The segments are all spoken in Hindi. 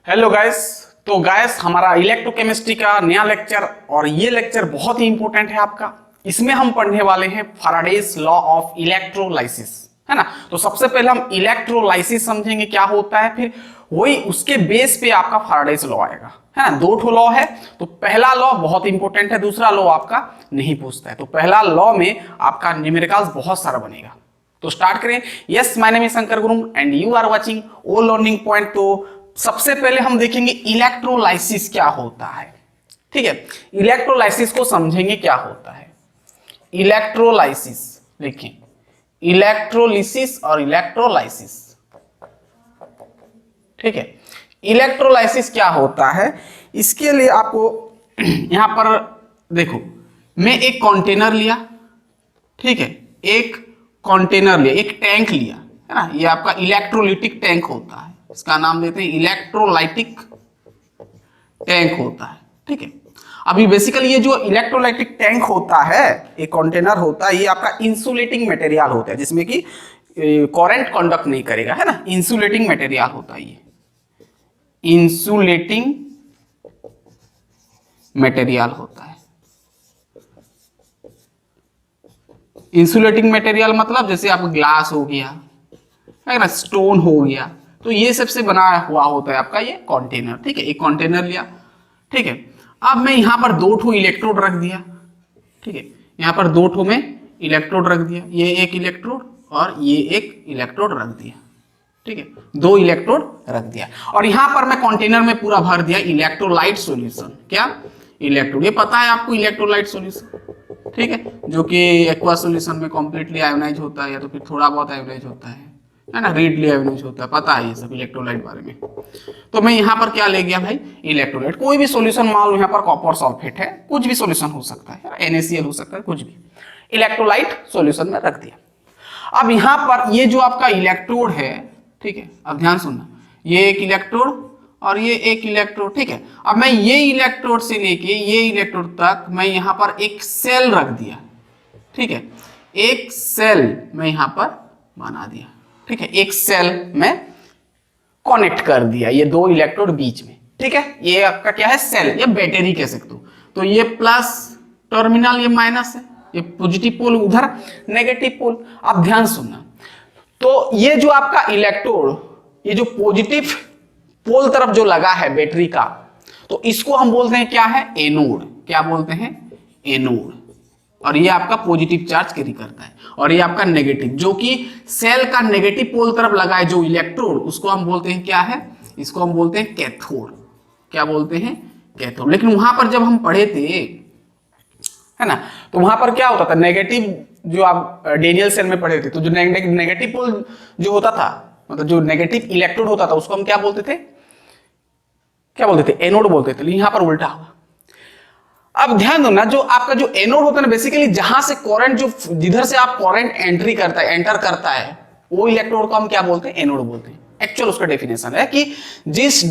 Hello guys. तो गाइस हमारा इलेक्ट्रोकेमिस्ट्री का नया लेक्चर और ये लेक्चर बहुत ही इंपॉर्टेंट है आपका। इसमें हम पढ़ने वाले हैं फैराडेज लॉ ऑफ इलेक्ट्रोलाइसिस, है ना। तो सबसे पहले हम इलेक्ट्रोलाइसिस समझेंगे क्या होता है, फिर वही उसके बेस पे आपका फैराडेज लॉ आएगा, है ना। दो ठो लॉ है, तो पहला लॉ बहुत इंपॉर्टेंट है, दूसरा लॉ आपका नहीं पूछता है। तो पहला लॉ में आपका न्यूमेरिकल्स बहुत सारा बनेगा। तो स्टार्ट करें। Yes, my name is Shankar गुरुम and you are watching O learning point. तो सबसे पहले हम देखेंगे इलेक्ट्रोलाइसिस क्या होता है, ठीक है। इलेक्ट्रोलाइसिस को समझेंगे क्या होता है। इलेक्ट्रोलाइसिस लिखें, इलेक्ट्रोलिसिस और इलेक्ट्रोलाइसिस, ठीक है। इलेक्ट्रोलाइसिस क्या होता है, इसके लिए आपको यहां पर देखो, मैं एक कंटेनर लिया, ठीक है, एक कंटेनर लिया, एक टैंक लिया, है ना। ये आपका इलेक्ट्रोलिटिक टैंक होता है, इसका नाम देते हैं इलेक्ट्रोलाइटिक टैंक होता है, ठीक है। अभी बेसिकली ये जो इलेक्ट्रोलाइटिक टैंक होता है, एक कंटेनर होता है, ये आपका इंसुलेटिंग मटेरियल होता है जिसमें कि करंट कंडक्ट नहीं करेगा, है ना। इंसुलेटिंग मटेरियल होता है, ये इंसुलेटिंग मटेरियल होता है। इंसुलेटिंग मटेरियल मतलब जैसे आप ग्लास हो गया, है ना, स्टोन हो गया, तो ये सबसे बना हुआ होता है आपका ये कंटेनर, ठीक है। एक कंटेनर लिया, ठीक है। अब मैं यहां पर दो ठो इलेक्ट्रोड रख दिया, ठीक है। यहां पर दो ठो में इलेक्ट्रोड रख दिया, ये एक इलेक्ट्रोड और ये एक इलेक्ट्रोड रख दिया, ठीक है। दो इलेक्ट्रोड रख दिया और यहां पर मैं कंटेनर में पूरा भर दिया इलेक्ट्रोलाइट सॉल्यूशन। क्या? इलेक्ट्रोड। ये पता है आपको इलेक्ट्रोलाइट सॉल्यूशन, ठीक है, जो कि एक्वा सॉल्यूशन में कंप्लीटली आयोनाइज होता है या तो फिर थोड़ा बहुत आयोनाइज होता है ना, रीडली आयोनाइज होता है, पता है ये सब इलेक्ट्रोलाइट बारे में। तो मैं यहाँ पर क्या ले गया भाई, इलेक्ट्रोलाइट। कोई भी सॉल्यूशन मान लो, यहाँ पर कॉपर सल्फेट है, कुछ भी सॉल्यूशन हो सकता है, NaCl हो सकता है, कुछ भी इलेक्ट्रोलाइट सॉल्यूशन में रख दिया। अब यहाँ पर ये जो आपका इलेक्ट्रोड है, ठीक है, अब ध्यान सुनना, ये एक इलेक्ट्रोड और ये एक इलेक्ट्रोड, ठीक है। अब मैं ये इलेक्ट्रोड से लेके ये इलेक्ट्रोड तक मैं यहाँ पर एक सेल रख दिया, ठीक है। एक सेल मैं यहाँ पर बना दिया, ठीक है। एक सेल में कनेक्ट कर दिया ये दो इलेक्ट्रोड बीच में, ठीक है। ये आपका क्या है, सेल या बैटरी कह सकते हो। तो ये प्लस टर्मिनल, ये माइनस है, ये पॉजिटिव पोल, उधर नेगेटिव पोल। अब ध्यान सुनना, तो ये जो आपका इलेक्ट्रोड, ये जो पॉजिटिव पोल तरफ जो लगा है बैटरी का, तो इसको हम बोलते हैं क्या है, एनोड। क्या बोलते हैं, एनोड। और ये आपका पॉजिटिव चार्ज कैरी करता है और ये आपका नेगेटिव, जो कि सेल का नेगेटिव पोल तरफ लगा है जो इलेक्ट्रोड, उसको हम बोलते हैं क्या है, इसको हम बोलते हैं कैथोड। क्या बोलते हैं, कैथोड। लेकिन वहां पर जब हम पढ़े थे, है ना, तो वहां पर क्या होता था, नेगेटिव जो आप डेनियल सेल में पढ़े थे, तो जो नेगेटिव पोल जो होता था, मतलब जो नेगेटिव इलेक्ट्रोड होता था, उसको हम क्या बोलते थे, क्या बोलते थे, एनोड बोलते थे। यहां पर उल्टा होगा। अब ध्यान दो ना, जो आपका जो एनोड होता है ना, बेसिकली जहां से करंट, जो जिधर से आप करंट एंट्री करता है, एंटर करता है, वो इलेक्ट्रोड को हम क्या बोलते हैं, एनोड बोलते हैं। एक्चुअल उसका डेफिनेशन है कि जिस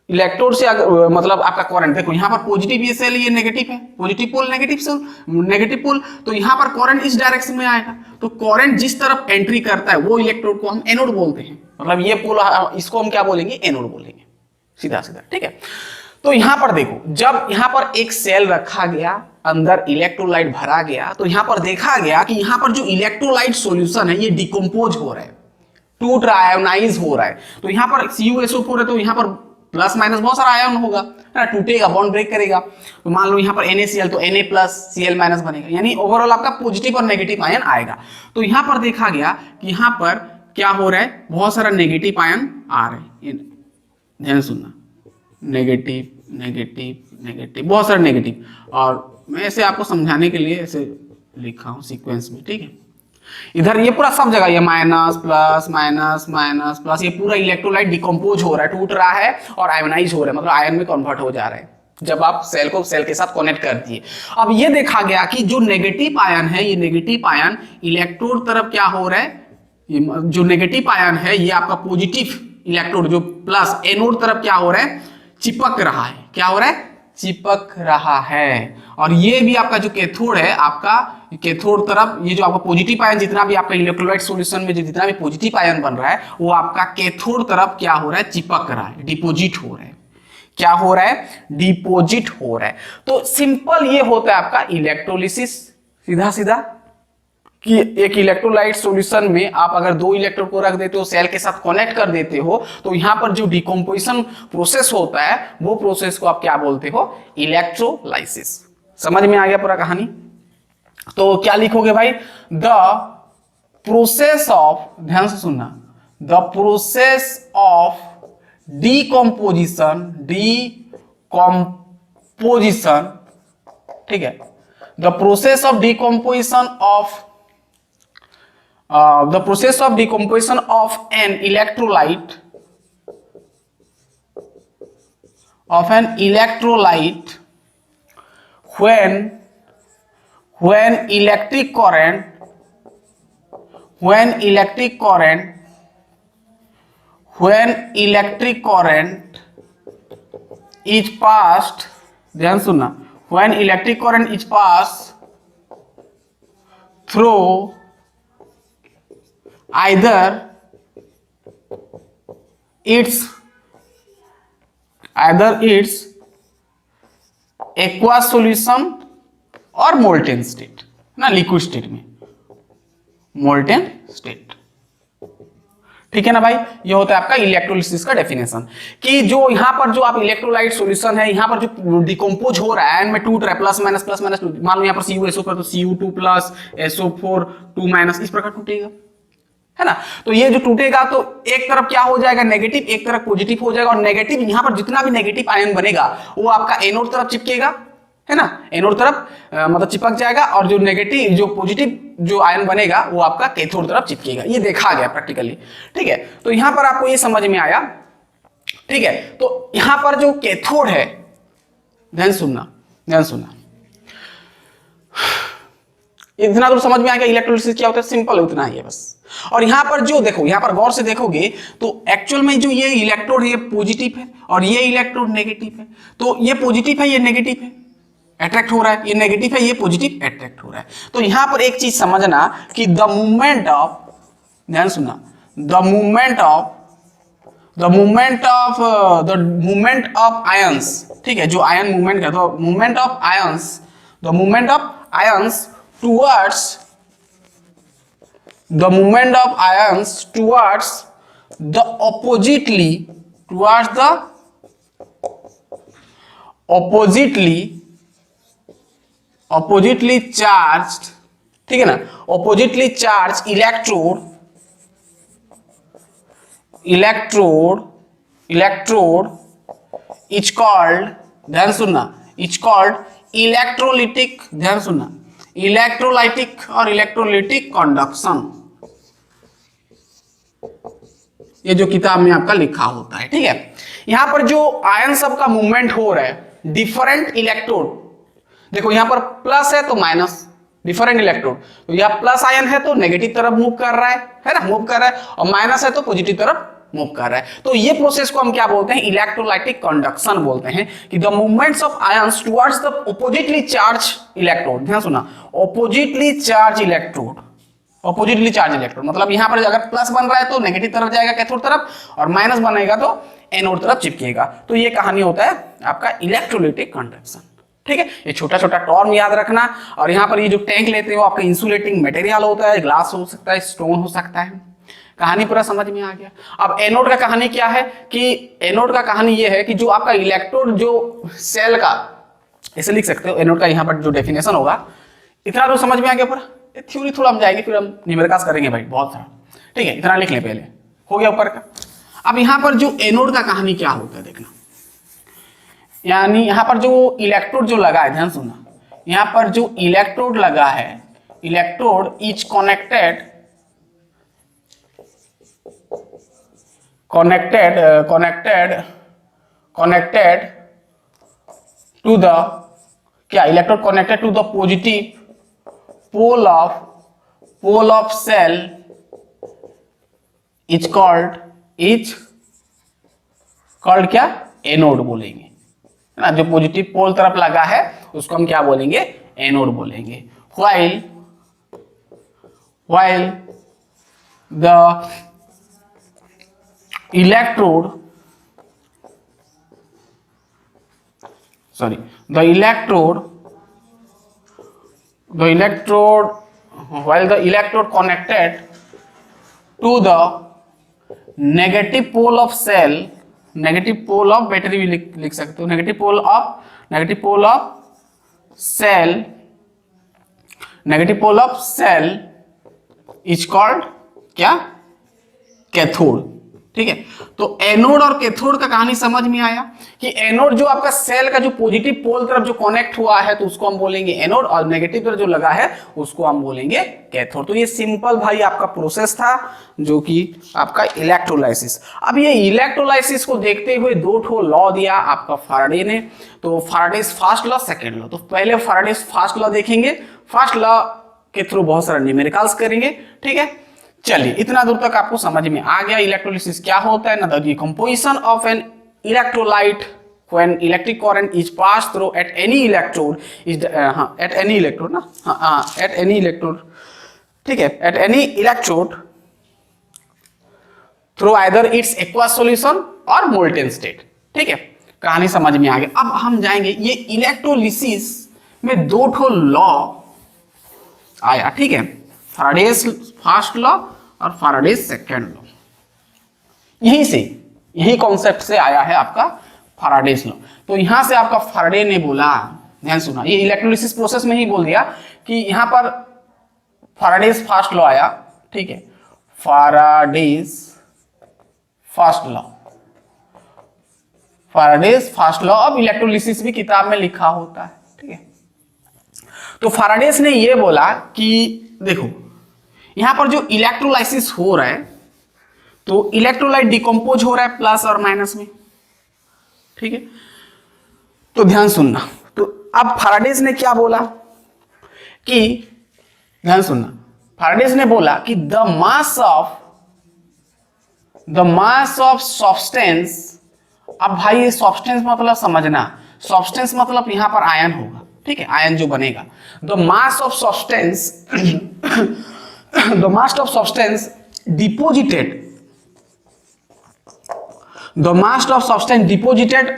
इलेक्ट्रोड से मतलब आपका करंट, देखो यहां पर पॉजिटिव ये सेल, ये नेगेटिव है, positive pole negative cell, negative pole, तो यहां पर करंट इस डायरेक्शन में आएगा। तो करंट जिस तरफ एंट्री करता है वो इलेक्ट्रोड को हम एनोड बोलते हैं। मतलब ये पोल, इसको हम क्या बोलेंगे, एनोड बोलेंगे, सीधा सीधा, ठीक है। तो यहां पर देखो, जब यहां पर एक सेल रखा गया, अंदर इलेक्ट्रोलाइट भरा गया, तो यहां पर देखा गया कि यहां पर जो इलेक्ट्रोलाइट सॉल्यूशन है ये डिकम्पोज हो रहा है, टूट रहा है, आयोनाइज हो रहा है। तो यहां पर CuSO4 है, तो यहां पर प्लस माइनस बहुत सारा आयन होगा, है ना, टूटेगा, बॉन्ड ब्रेक करेगा। तो मान लो यहां पर NaCl, तो Na प्लस Cl माइनस बनेगा, यानी ओवरऑल आपका पॉजिटिव और नेगेटिव आयन आएगा। तो यहां पर देखा गया कि यहां पर क्या हो रहा है, बहुत सारा नेगेटिव आयन आ रहे हैं। ध्यान सुनना, नेगेटिव नेगेटिव नेगेटिव, बहुत सारे नेगेटिव। और मैं ऐसे आपको समझाने के लिए ऐसे लिखा हूं सीक्वेंस में, ठीक है। इधर ये पूरा सब जगह ये minus plus minus minus plus, ये पूरा इलेक्ट्रोलाइट डिकम्पोज हो रहा है, टूट रहा है और आयोनाइज हो रहा है, मतलब आयन में कन्वर्ट हो जा रहा है जब आप सेल को सेल के साथ कनेक्ट कर दिए। अब ये देखा गया कि जो नेगेटिव आयन है, ये नेगेटिव आयन इलेक्ट्रोड तरफ क्या हो रहा है, ये जो नेगेटिव आयन है ये आपका पॉजिटिव इलेक्ट्रोड जो प्लस एनोड तरफ क्या हो रहा है, चिपक रहा है। क्या हो रहा है, चिपक रहा है। और ये भी आपका जो कैथोड है, आपका कैथोड तरफ ये जो आपका पॉजिटिव आयन, जितना भी आपका इलेक्ट्रोलाइट सॉल्यूशन में जो जितना भी पॉजिटिव आयन बन रहा है, वो आपका कैथोड तरफ क्या हो रहा है, चिपक रहा है, डिपोजिट हो रहा है। क्या हो रहा है, डिपोजिट हो रहा है। तो सिंपल ये होता है आपका इलेक्ट्रोलिसिस, सीधा सीधा कि एक इलेक्ट्रोलाइट सॉल्यूशन में आप अगर दो इलेक्ट्रोड को रख देते हो, सेल के साथ कनेक्ट कर देते हो, तो यहां पर जो डिकम्पोजिशन प्रोसेस होता है, वो प्रोसेस को आप क्या बोलते हो, इलेक्ट्रोलाइसिस। समझ में आ गया पूरा कहानी? तो क्या लिखोगे भाई, द प्रोसेस ऑफ, ध्यान से सुनना, the process of decomposition, decomposition, ठीक है, the process of decomposition of the process of decomposition of an electrolyte when electric current is passed, ध्यान सुनना, when electric current is passed through either its aqueous solution और molten state, ना लिक्विड स्टेट में, मोल्टेन स्टेट, ठीक है ना भाई। ये होता है आपका इलेक्ट्रोलिसिस का डेफिनेशन, कि जो यहां पर जो आप इलेक्ट्रोलाइट सॉल्यूशन है, यहां पर जो डिकम्पोज हो रहा है, आयन में टूट रहा है, प्लस माइनस, मान लो यहां पर CuSO पर तो Cu2 प्लस SO4 2 माइनस, इस प्रकार टूटेगा, है ना। तो ये जो टूटेगा तो एक तरफ क्या हो जाएगा, नेगेटिव, एक तरफ पॉजिटिव हो जाएगा, और नेगेटिव यहां पर जितना भी नेगेटिव आयन बनेगा वो आपका एनोड तरफ चिपकेगा, है ना, एनोड तरफ मतलब चिपक जाएगा, और जो नेगेटिव जो पॉजिटिव जो आयन बनेगा वो आपका कैथोड तरफ चिपकेगा। ये देखा गया प्रैक्टिकली, ठीक है। तो यहां पर आपको ये समझ में आया, ठीक है। तो यहां पर जो कैथोड है, ध्यान सुनना, इतना तो समझ में आ गया इलेक्ट्रोलिसिस क्या होता है, सिंपल उतना ही है बस। और यहां पर जो देखो, यहां पर गौर से देखोगे तो एक्चुअल में जो ये इलेक्ट्रोड है ये पॉजिटिव है और ये इलेक्ट्रोड नेगेटिव है। तो ये पॉजिटिव है, ये नेगेटिव है, अट्रैक्ट हो रहा है, ये नेगेटिव है, ये पॉजिटिव अट्रैक्ट हो रहा है। तो यहां पर एक चीज समझना कि द मूवमेंट ऑफ, ध्यान सुनना, द मूवमेंट ऑफ आयंस, ठीक है, जो आयन मूवमेंट करता है, movement of ions towards the movement of ions towards the oppositely charged, ठीक है ना, oppositely charged electrode is called, ध्यान सुनना, is called electrolytic, ध्यान सुनना, इलेक्ट्रोलाइटिक और इलेक्ट्रोलिटिक कंडक्शन, ये जो किताब में आपका लिखा होता है, ठीक है। यहां पर जो आयन सब का मूवमेंट हो रहा है, डिफरेंट इलेक्ट्रोड, देखो यहां पर प्लस है तो माइनस, डिफरेंट इलेक्ट्रोड, तो यहां प्लस आयन है तो नेगेटिव तरफ मूव कर रहा है ना, मूव कर रहा है, और माइनस है तो पॉजिटिव तरफ मूव कर रहा है। तो ये प्रोसेस को हम क्या बोलते हैं, इलेक्ट्रोलाइटिक कंडक्शन बोलते हैं, कि the movements of ions towards the oppositely charge electrode, ध्यान सुना, ऑपोजिटली चार्ज इलेक्ट्रोड, मतलब यहां पर अगर प्लस बन रहा है तो नेगेटिव तरफ जाएगा कैथोड तरफ, और माइनस बनेगा तो एनोड तरफ चिपकेगा। तो ये कहानी होता है आपका इलेक्ट्रोलाइटिक कंडक्शन, ठीक है। ये छोटा छोटा टर्म याद रखना। और यहाँ पर ये जो टैंक लेते हो आपका इंसुलेटिंग मटेरियल होता है, ग्लास हो सकता है, स्टोन हो सकता है। कहानी पूरा समझ में आ गया। अब एनोड का कहानी क्या है, कि एनोड का कहानी ये है कि जो आपका इलेक्ट्रोड जो सेल का, ऐसे लिख सकते हो एनोड का, यहाँ पर जो डेफिनेशन होगा, इतना तो समझ में आ गया पूरा। थ्योरी थोड़ा हम जाएंगे, फिर हम न्यूमेरिकल्स करेंगे भाई बहुत सारा, ठीक है। इतना लिख ले, पहले हो गया ऊपर का। अब यहाँ पर जो एनोड का कहानी क्या होता है देखना, यानी यहाँ पर जो इलेक्ट्रोड जो लगा है, ध्यान सुनना, यहाँ पर जो इलेक्ट्रोड लगा है, electrode is connected to the, क्या, electrode connected to the positive pole of cell is called क्या, एनोड बोलेंगे, ना, जो पॉजिटिव पोल तरफ लगा है उसको हम क्या बोलेंगे, एनोड बोलेंगे। while the electrode while the electrode connected to the negative pole of cell, negative pole of battery भी लिख सकते हो, negative pole of cell is called क्या, कैथोड। ठीक है, तो एनोड और कैथोड का कहानी समझ में आया कि एनोड जो आपका सेल का जो पॉजिटिव पोल तरफ जो कनेक्ट हुआ है तो उसको हम बोलेंगे एनोड, और नेगेटिव तरफ जो लगा है उसको हम बोलेंगे कैथोड। तो ये सिंपल भाई आपका प्रोसेस था जो कि आपका इलेक्ट्रोलाइसिस। अब ये इलेक्ट्रोलाइसिस को देखते हुए दो ठो लॉ दिया आपका फैराडे ने, तो Faraday's first law, second law. तो पहले फैराडेज फर्स्ट लॉ देखेंगे, फर्स्ट लॉ के थ्रू बहुत सारे न्यूमेरिकल्स करेंगे। ठीक है, चलिए इतना दूर तक आपको समझ में आ गया इलेक्ट्रोलिसिस क्या होता है ना, the decomposition of an electrolyte when electric current is passed through at any electrode is at any electrode ना, at any electrode, ठीक है, at any electrode through either its aqueous solution or molten state। ठीक है, कहानी समझ में आ गई। अब हम जाएंगे ये इलेक्ट्रोलिसिस में दो ठो लॉ आया। ठीक है, फैराडेज फर्स्ट लॉ और फैराडेज सेकेंड लॉ, यही कॉन्सेप्ट से आया है आपका फैराडेज लॉ। तो यहां से आपका फैराडे ने बोला, ध्यान सुना, ये इलेक्ट्रोलिसिस प्रोसेस में ही बोल दिया कि यहां पर फैराडेज फर्स्ट लॉ आया। ठीक है, फैराडेज फर्स्ट लॉ अब इलेक्ट्रोलिसिस भी किताब में लिखा होता है। ठीक है, तो फैराडेज ने ये बोला कि देखो यहां पर जो इलेक्ट्रोलाइसिस हो रहा है तो इलेक्ट्रोलाइट डिकम्पोज हो रहा है प्लस और माइनस में। ठीक है, तो ध्यान सुनना, तो अब फैराडेज ने क्या बोला कि, ध्यान सुनना, फैराडेज ने बोला कि द मास ऑफ सब्सटेंस। अब भाई ये सब्सटेंस मतलब समझना, सब्सटेंस मतलब यहां पर आयन होगा। ठीक है, आयन जो बनेगा, the mass of substance deposited,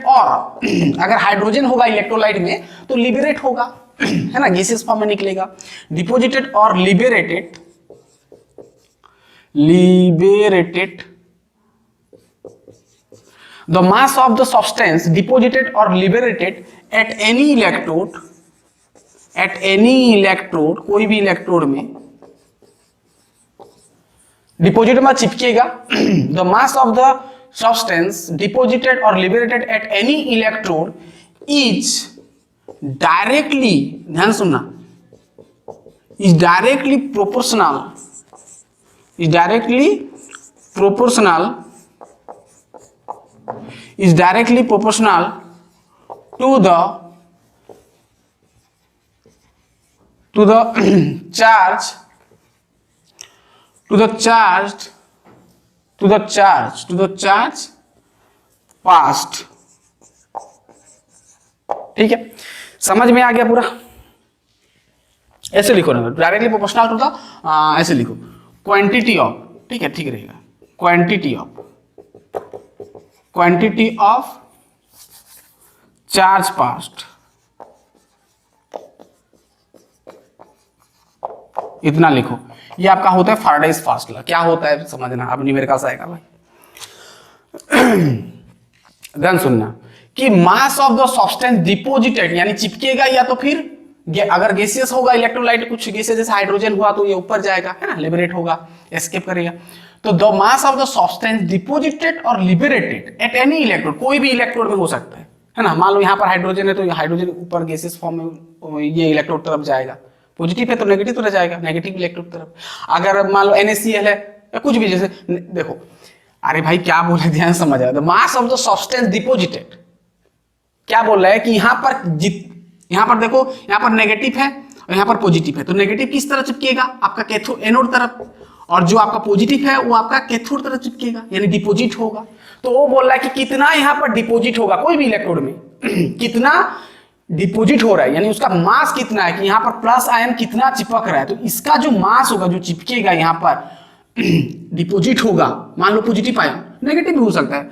और अगर हाइड्रोजन होगा इलेक्ट्रोलाइट में तो लिबरेट होगा, है ना, गैसियस फॉर्म में निकलेगा। डिपोजिटेड और liberated the mass of the substance deposited और लिबरेटेड एट एनी इलेक्ट्रोड, कोई भी इलेक्ट्रोड में डिपोजिट में चिपकेगा। The mass of the substance deposited or liberated at any electrode is directly, ध्यान सुनना, is directly proportional to the charge passed। ठीक है, समझ में आ गया पूरा? ऐसे लिखो ना, डायरेक्टली प्रोपोर्शनल टू द, ऐसे लिखो क्वांटिटी ऑफ, ठीक है, ठीक रहेगा, क्वांटिटी ऑफ चार्ज पास्ट, इतना लिखो। ये आपका होता है फैराडेज फर्स्ट लॉ। क्या होता है समझना, अब न्यूमेरिकल्स आएगा भाई। ध्यान सुनना कि mass of the substance deposited यानी चिपकेगा, या तो फिर अगर गैसियस होगा इलेक्ट्रोलाइट, कुछ गैसेस जैसे हाइड्रोजन हुआ तो ये ऊपर जाएगा, है ना, लिबरेट होगा, एस्केप करेगा। तो the mass of the substance deposited और लिबरेटेड एट एनी इलेक्ट्रोड, कोई भी इलेक्ट्रोड में हो सकता है ना। मान लो यहाँ पर हाइड्रोजन है तो हाइड्रोजन ऊपर गैसियस फॉर्म में ये इलेक्ट्रोड तरफ जाएगा, पॉजिटिव है तो नेगेटिव तरफ जाएगा, नेगेटिव इलेक्ट्रोड तरफ। अगर मान लो NaCl है या कुछ भी, जैसे देखो, अरे भाई क्या बोले, ध्यान समझ आया। The mass of the substance deposited क्या बोल रहा है कि यहाँ पर देखो, यहाँ पर नेगेटिव है और यहाँ पर पॉजिटिव है, तो नेगेटिव किस तरह चिपकेगा, आपका कैथोड एनोड तरफ, और जो आपका पॉजिटिव है वो आपका कैथोड तरफ चिपकेगा, यानी डिपोजिट होगा। तो वो बोल रहा है कि कितना यहाँ पर डिपोजिट होगा कोई भी इलेक्ट्रोड में, कितना डिपोजिट हो रहा है, यानी उसका मास कितना है, कि यहाँ पर प्लस आयन कितना चिपक रहा है, तो इसका जो मास होगा, जो चिपकेगा यहाँ पर डिपोजिट होगा, मान लो पॉजिटिव आयन, नेगेटिव भी हो सकता है,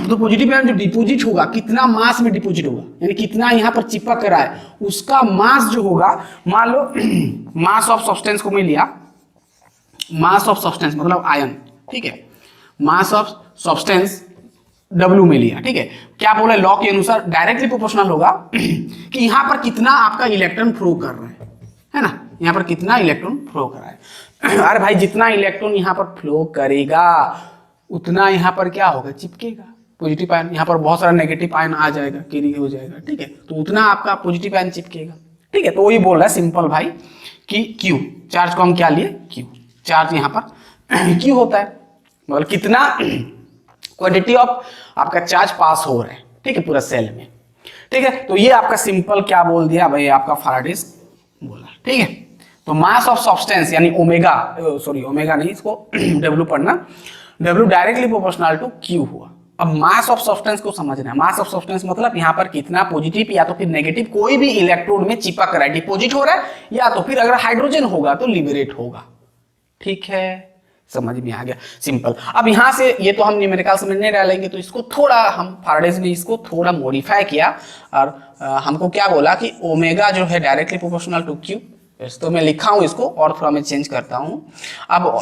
तो पॉजिटिव आयन जो डिपोजिट होगा, कितना मास में डिपोजिट होगा, यानी कितना यहाँ पर चिपक रहा है, उसका मास जो होगा, मान लो मास ऑफ सब्सटेंस को मैं लिया, मास ऑफ सब्सटेंस मतलब आयन, ठीक है, मास ऑफ सब्सटेंस W में लिया, ठीक है, क्या बोला लॉ के अनुसार डायरेक्टली प्रोपोर्शनल होगा कि यहां पर कितना आपका इलेक्ट्रॉन फ्लो कर रहा है ना, यहां पर कितना इलेक्ट्रॉन फ्लो कर रहा है। अरे भाई जितना इलेक्ट्रॉन यहां पर फ्लो करेगा उतना यहां पर क्या होगा, चिपकेगा पॉजिटिव आयन, यहां पर बहुत सारा नेगेटिव आयन आ जाएगा, कैरी हो जाएगा, ठीक है, तो उतना आपका पॉजिटिव आयन चिपकेगा, ठीक है। तो वही बोल रहा है सिंपल भाई कि Q चार्ज को हम क्या लिए, Q चार्ज यहां पर Q होता है, मतलब कितना क्वांटिटी ऑफ आपका चार्ज पास हो रहा है, ठीक है, पूरा सेल में, ठीक है। तो ये आपका सिंपल क्या बोल दिया भाई, आपका फैराडेज बोला, ठीक है। तो मास ऑफ सब्सटेंस यानी ओमेगा, सॉरी ओमेगा नहीं, इसको W पढ़ना, W directly proportional to Q हुआ। अब मास ऑफ सब्सटेंस को समझना है, मास ऑफ सब्सटेंस मतलब यहाँ पर कितना पॉजिटिव या तो फिर नेगेटिव कोई भी इलेक्ट्रोड में चिपक रहा है, डिपोजिट हो रहा है, या तो फिर अगर हाइड्रोजन होगा तो लिबरेट होगा, ठीक है, समझ में आ गया, सिंपल। अब यहां से ये तो हम न्यूमेरिकल समझने डालेंगे, तो इसको थोड़ा हम फैराडेज ने इसको थोड़ा मॉडिफाई किया और हमको क्या बोला कि ओमेगा जो है डायरेक्टली प्रोपोर्शनल टू Q, तो मैं लिखा हूं इसको और थोड़ा मैं चेंज करता हूं। अब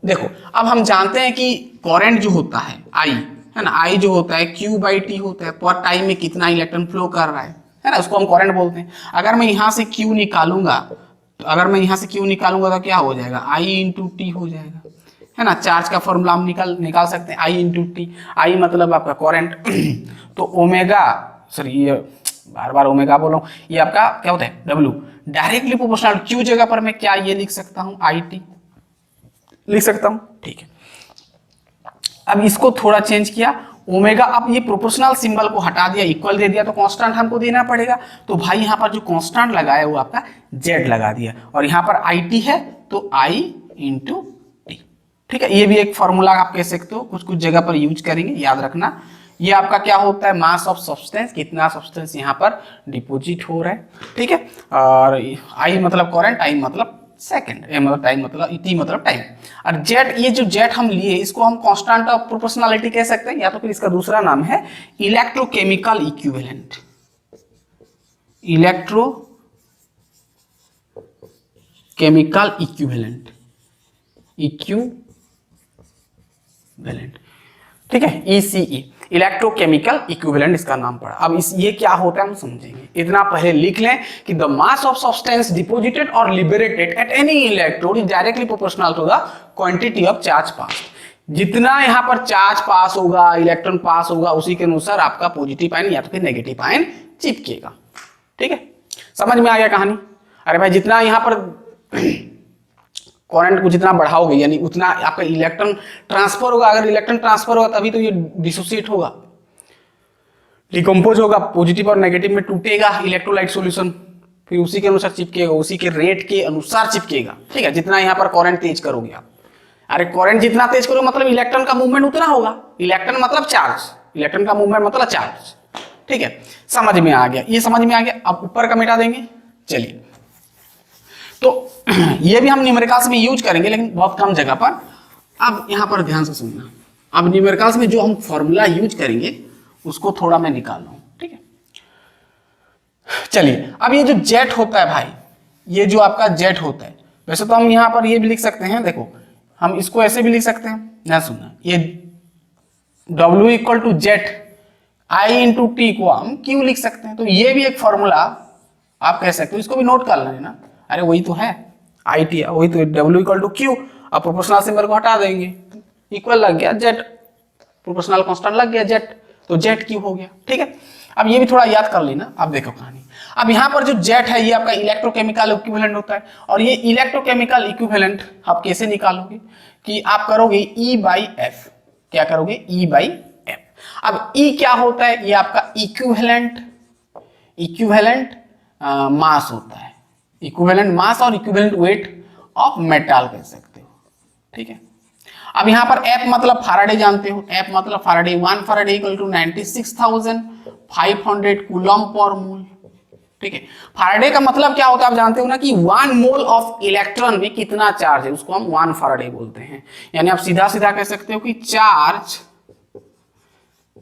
देखो, अब हम जानते हैं कि करंट जो होता है I है ना, I जो होता है Q/T होता है, पर टाइम में कितना इलेक्ट्रॉन फ्लो कर रहा है ना, उसको हम करंट बोलते हैं। अगर मैं यहाँ से Q निकालूंगा, तो अगर मैं यहाँ से Q निकालूंगा तो क्या हो जाएगा, I इंटू टी हो जाएगा, है ना, चार्ज का फॉर्मूला हम निकाल सकते हैं, I इंटू टी, I मतलब आपका करंट, तो ओमेगा, सॉरी ये बार बार ओमेगा बोल रहा हूँ, ये आपका क्या होता है W डायरेक्टली प्रोपोर्शनल Q जगह पर मैं क्या ये लिख सकता हूँ, IT लिख सकता हूँ, ठीक है। अब इसको थोड़ा चेंज किया, ओमेगा, अब ये प्रोपोर्शनल सिंबल को हटा दिया, इक्वल दे दिया, तो कांस्टेंट हमको देना पड़ेगा, तो भाई यहाँ पर जो कांस्टेंट लगाया वो आपका Z लगा दिया, और यहाँ पर IT है तो I इंटू टी, ठीक है। ये भी एक फॉर्मूला आप कह सकते हो, कुछ कुछ जगह पर यूज करेंगे, याद रखना। ये आपका क्या होता है, मास ऑफ सब्सटेंस, कितना सब्सटेंस यहाँ पर डिपोजिट हो रहा है, ठीक है, और I मतलब करंट, I मतलब सेकंड, ए मतलब टाइम, मतलब टी मतलब टाइम, और जेट, ये जो जेट हम लिए इसको हम कांस्टेंट ऑफ प्रोपोर्शनलिटी कह सकते हैं, या तो फिर इसका दूसरा नाम है इलेक्ट्रोकेमिकल इक्विवेलेंट, इलेक्ट्रोकेमिकल इक्विवेलेंट, ठीक है, ECE, इलेक्ट्रोकेमिकल इक्विवेलेंट इसका नाम पड़ा। अब इस ये क्या होता है हम समझेंगे, इतना पहले लिख लें कि the mass of substance deposited और liberated at any electrode is directly proportional to the quantity of charge pass. जितना यहाँ पर चार्ज पास होगा, इलेक्ट्रॉन पास होगा, उसी के अनुसार आपका पॉजिटिव आयन या तो फिर नेगेटिव आयन चिपकेगा, ठीक है, समझ में आ गया कहानी। अरे भाई जितना यहाँ पर करंट को जितना बढ़ाओगे यानी उतना आपका इलेक्ट्रॉन ट्रांसफर होगा, अगर इलेक्ट्रॉन ट्रांसफर होगा तभी तो ये डिसोसिएट होगा, डिकम्पोज होगा, पॉजिटिव और नेगेटिव में टूटेगा इलेक्ट्रोलाइट सॉल्यूशन, फिर उसी के अनुसार चिपकेगा, उसी के रेट के अनुसार चिपकेगा, ठीक है। जितना यहाँ पर करंट तेज करोगे आप, अरे करंट जितना तेज करोगे मतलब इलेक्ट्रॉन का मूवमेंट उतना होगा, इलेक्ट्रॉन मतलब चार्ज, इलेक्ट्रॉन का मूवमेंट मतलब चार्ज, ठीक है, समझ में आ गया, ये समझ में आ गया। अब ऊपर का मिटा देंगे, चलिए, तो ये भी हम न्यूमेरिकल्स में यूज करेंगे लेकिन बहुत कम जगह पर। अब यहां पर ध्यान से सुनना, अब न्यूमेरिकल्स में जो हम फॉर्मूला यूज करेंगे उसको थोड़ा मैं निकाल रहा हूं, ठीक है। चलिए, अब ये जो जेट होता है भाई, ये जो आपका जेट होता है, वैसे तो हम यहां पर ये भी लिख सकते हैं, देखो हम इसको ऐसे भी लिख सकते हैं, ध्यान सुनना, ये W equal to Z I into T को हम Q लिख सकते हैं, तो ये भी एक फॉर्मूला आप कह सकते हो, इसको भी नोट कर लेना। अरे वही तो है IT, वही तो W इक्वल टू Q, अब प्रोपोर्शनल सिंबल को हटा देंगे, इक्वल लग गया जेट, प्रोपोर्शनल कांस्टेंट लग गया जेट, तो जेट Q हो गया, ठीक है। अब ये भी थोड़ा याद कर लेना। अब देखो कहानी, अब यहाँ पर जो जेट है ये आपका इलेक्ट्रोकेमिकल इक्विवेलेंट होता है, और ये इलेक्ट्रोकेमिकल इक्विवेलेंट आप कैसे निकालोगे कि आप करोगे E/F, क्या करोगे E/F। अब E क्या होता है, ये आपका इक्विवेलेंट मास होता है, इक्विवेलेंट मास और इक्विवेलेंट वेट ऑफ मेटल कह सकते हो, ठीक है। अब यहाँ पर F मतलब फैराडे जानते हो, F मतलब Faraday, 1 Faraday equal to 96,000 500 coulomb per mole. ठीक है, फैराडे का मतलब क्या होता है आप जानते हो ना कि 1 मोल ऑफ इलेक्ट्रॉन में कितना चार्ज है, उसको हम 1 फैराडे बोलते हैं। यानी आप सीधा सीधा कह सकते हो कि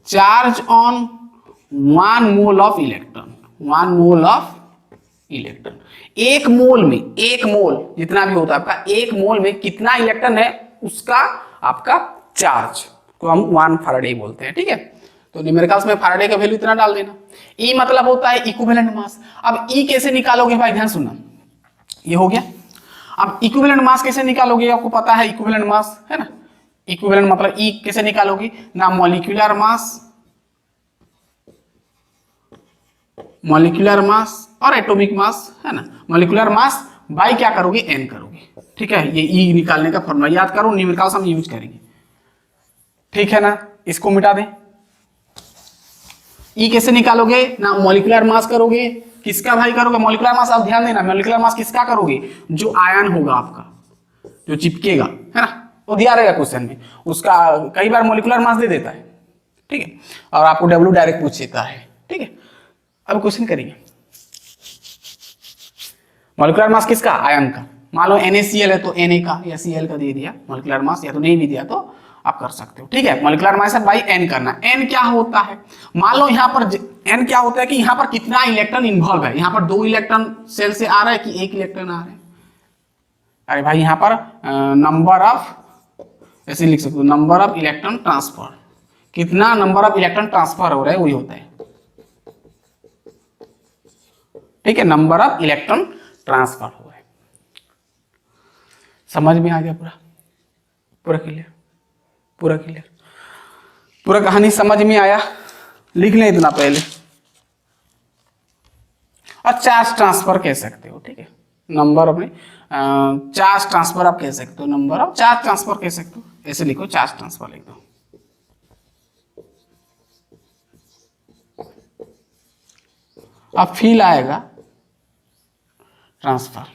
charge on 1 mole of electron, 1 mole of electron. एक मोल में, एक मोल जितना भी होता है आपका, एक मोल में कितना इलेक्ट्रॉन है उसका आपका चार्ज को हम 1 फैराडे बोलते हैं। ठीक है, तो न्यूमेरिकल्स में फैराडे का वैल्यू इतना डाल देना। ई मतलब होता है इक्विवेलेंट मास। अब ई कैसे निकालोगे भाई, ध्यान सुनना, ये हो गया। अब इक्विवेलेंट मास कैसे निकालोगे, आपको पता है इक्विवेलेंट मास है ना। इक्विवेलेंट मतलब ई कैसे निकालोगे ना, मॉलिक्यूलर मास और एटॉमिक मास है ना। मॉलिक्यूलर मास बाई क्या करोगे, एन करोगे। ठीक है, ये ई निकालने का फॉर्मूला याद करो, न्यूमेरिकल्स हम यूज करेंगे। ठीक है ना, इसको मिटा दें। ई कैसे निकालोगे ना, मॉलिक्यूलर मास करोगे, किसका भाई करोगे, मॉलिक्यूलर मास। आप ध्यान देना, मॉलिक्यूलर मास किसका करोगे, जो आयन होगा आपका, जो चिपकेगा है ना, वो दिया रहेगा क्वेश्चन में, उसका कई बार मॉलिक्यूलर मास दे देता है। ठीक है, और आपको डब्ल्यू डायरेक्ट पूछ देता है। ठीक है, अब क्वेश्चन करेंगे, मॉलिक्यूलर मास किसका, आयन का। मान लो NaCl है तो Na का या Cl का दे दिया मॉलिक्यूलर मास, या तो नहीं भी दिया तो आप कर सकते हो। ठीक है, मॉलिक्यूलर मास बाई एन करना। एन क्या होता है, मान लो यहाँ पर एन क्या होता है कि यहाँ पर कितना इलेक्ट्रॉन इन्वॉल्व है। यहाँ पर 2 इलेक्ट्रॉन सेल से आ रहा है कि 1 इलेक्ट्रॉन आ रहा है। अरे भाई यहाँ पर नंबर ऑफ, ऐसे लिख सकते हो, नंबर ऑफ इलेक्ट्रॉन ट्रांसफर, कितना नंबर ऑफ इलेक्ट्रॉन ट्रांसफर हो रहा है वही होता है। ठीक है, नंबर ऑफ इलेक्ट्रॉन ट्रांसफर हो रहा है। समझ में आ गया पूरा, पूरा क्लियर, पूरा क्लियर, पूरा कहानी समझ में आया। लिख लें इतना पहले। और चार्ज ट्रांसफर कह सकते हो। ठीक है, नंबर ऑफ चार्ज ट्रांसफर आप कह सकते हो, नंबर ऑफ चार्ज ट्रांसफर कह सकते हो। ऐसे लिखो, चार्ज ट्रांसफर लिख दो। अब फील आएगा ट्रांसफर।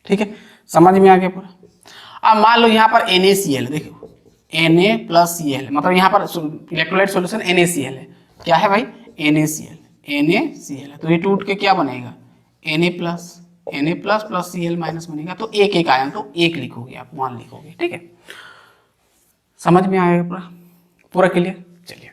ठीक है, समझ में आ गया पूरा। अब मान लो यहाँ पर NaCl, देखो Na प्लस Cl, मतलब यहाँ पर इलेक्ट्रोलाइट सॉल्यूशन NaCl है। क्या है भाई, NaCl है, तो ये टूट के क्या बनेगा, Na plus plus Cl minus बनेगा। तो एक एक आयन, तो एक लिखोगे आप, 1 लिखोगे। ठीक है, समझ में आएगा पूरा, पूरा क्लियर। चलिए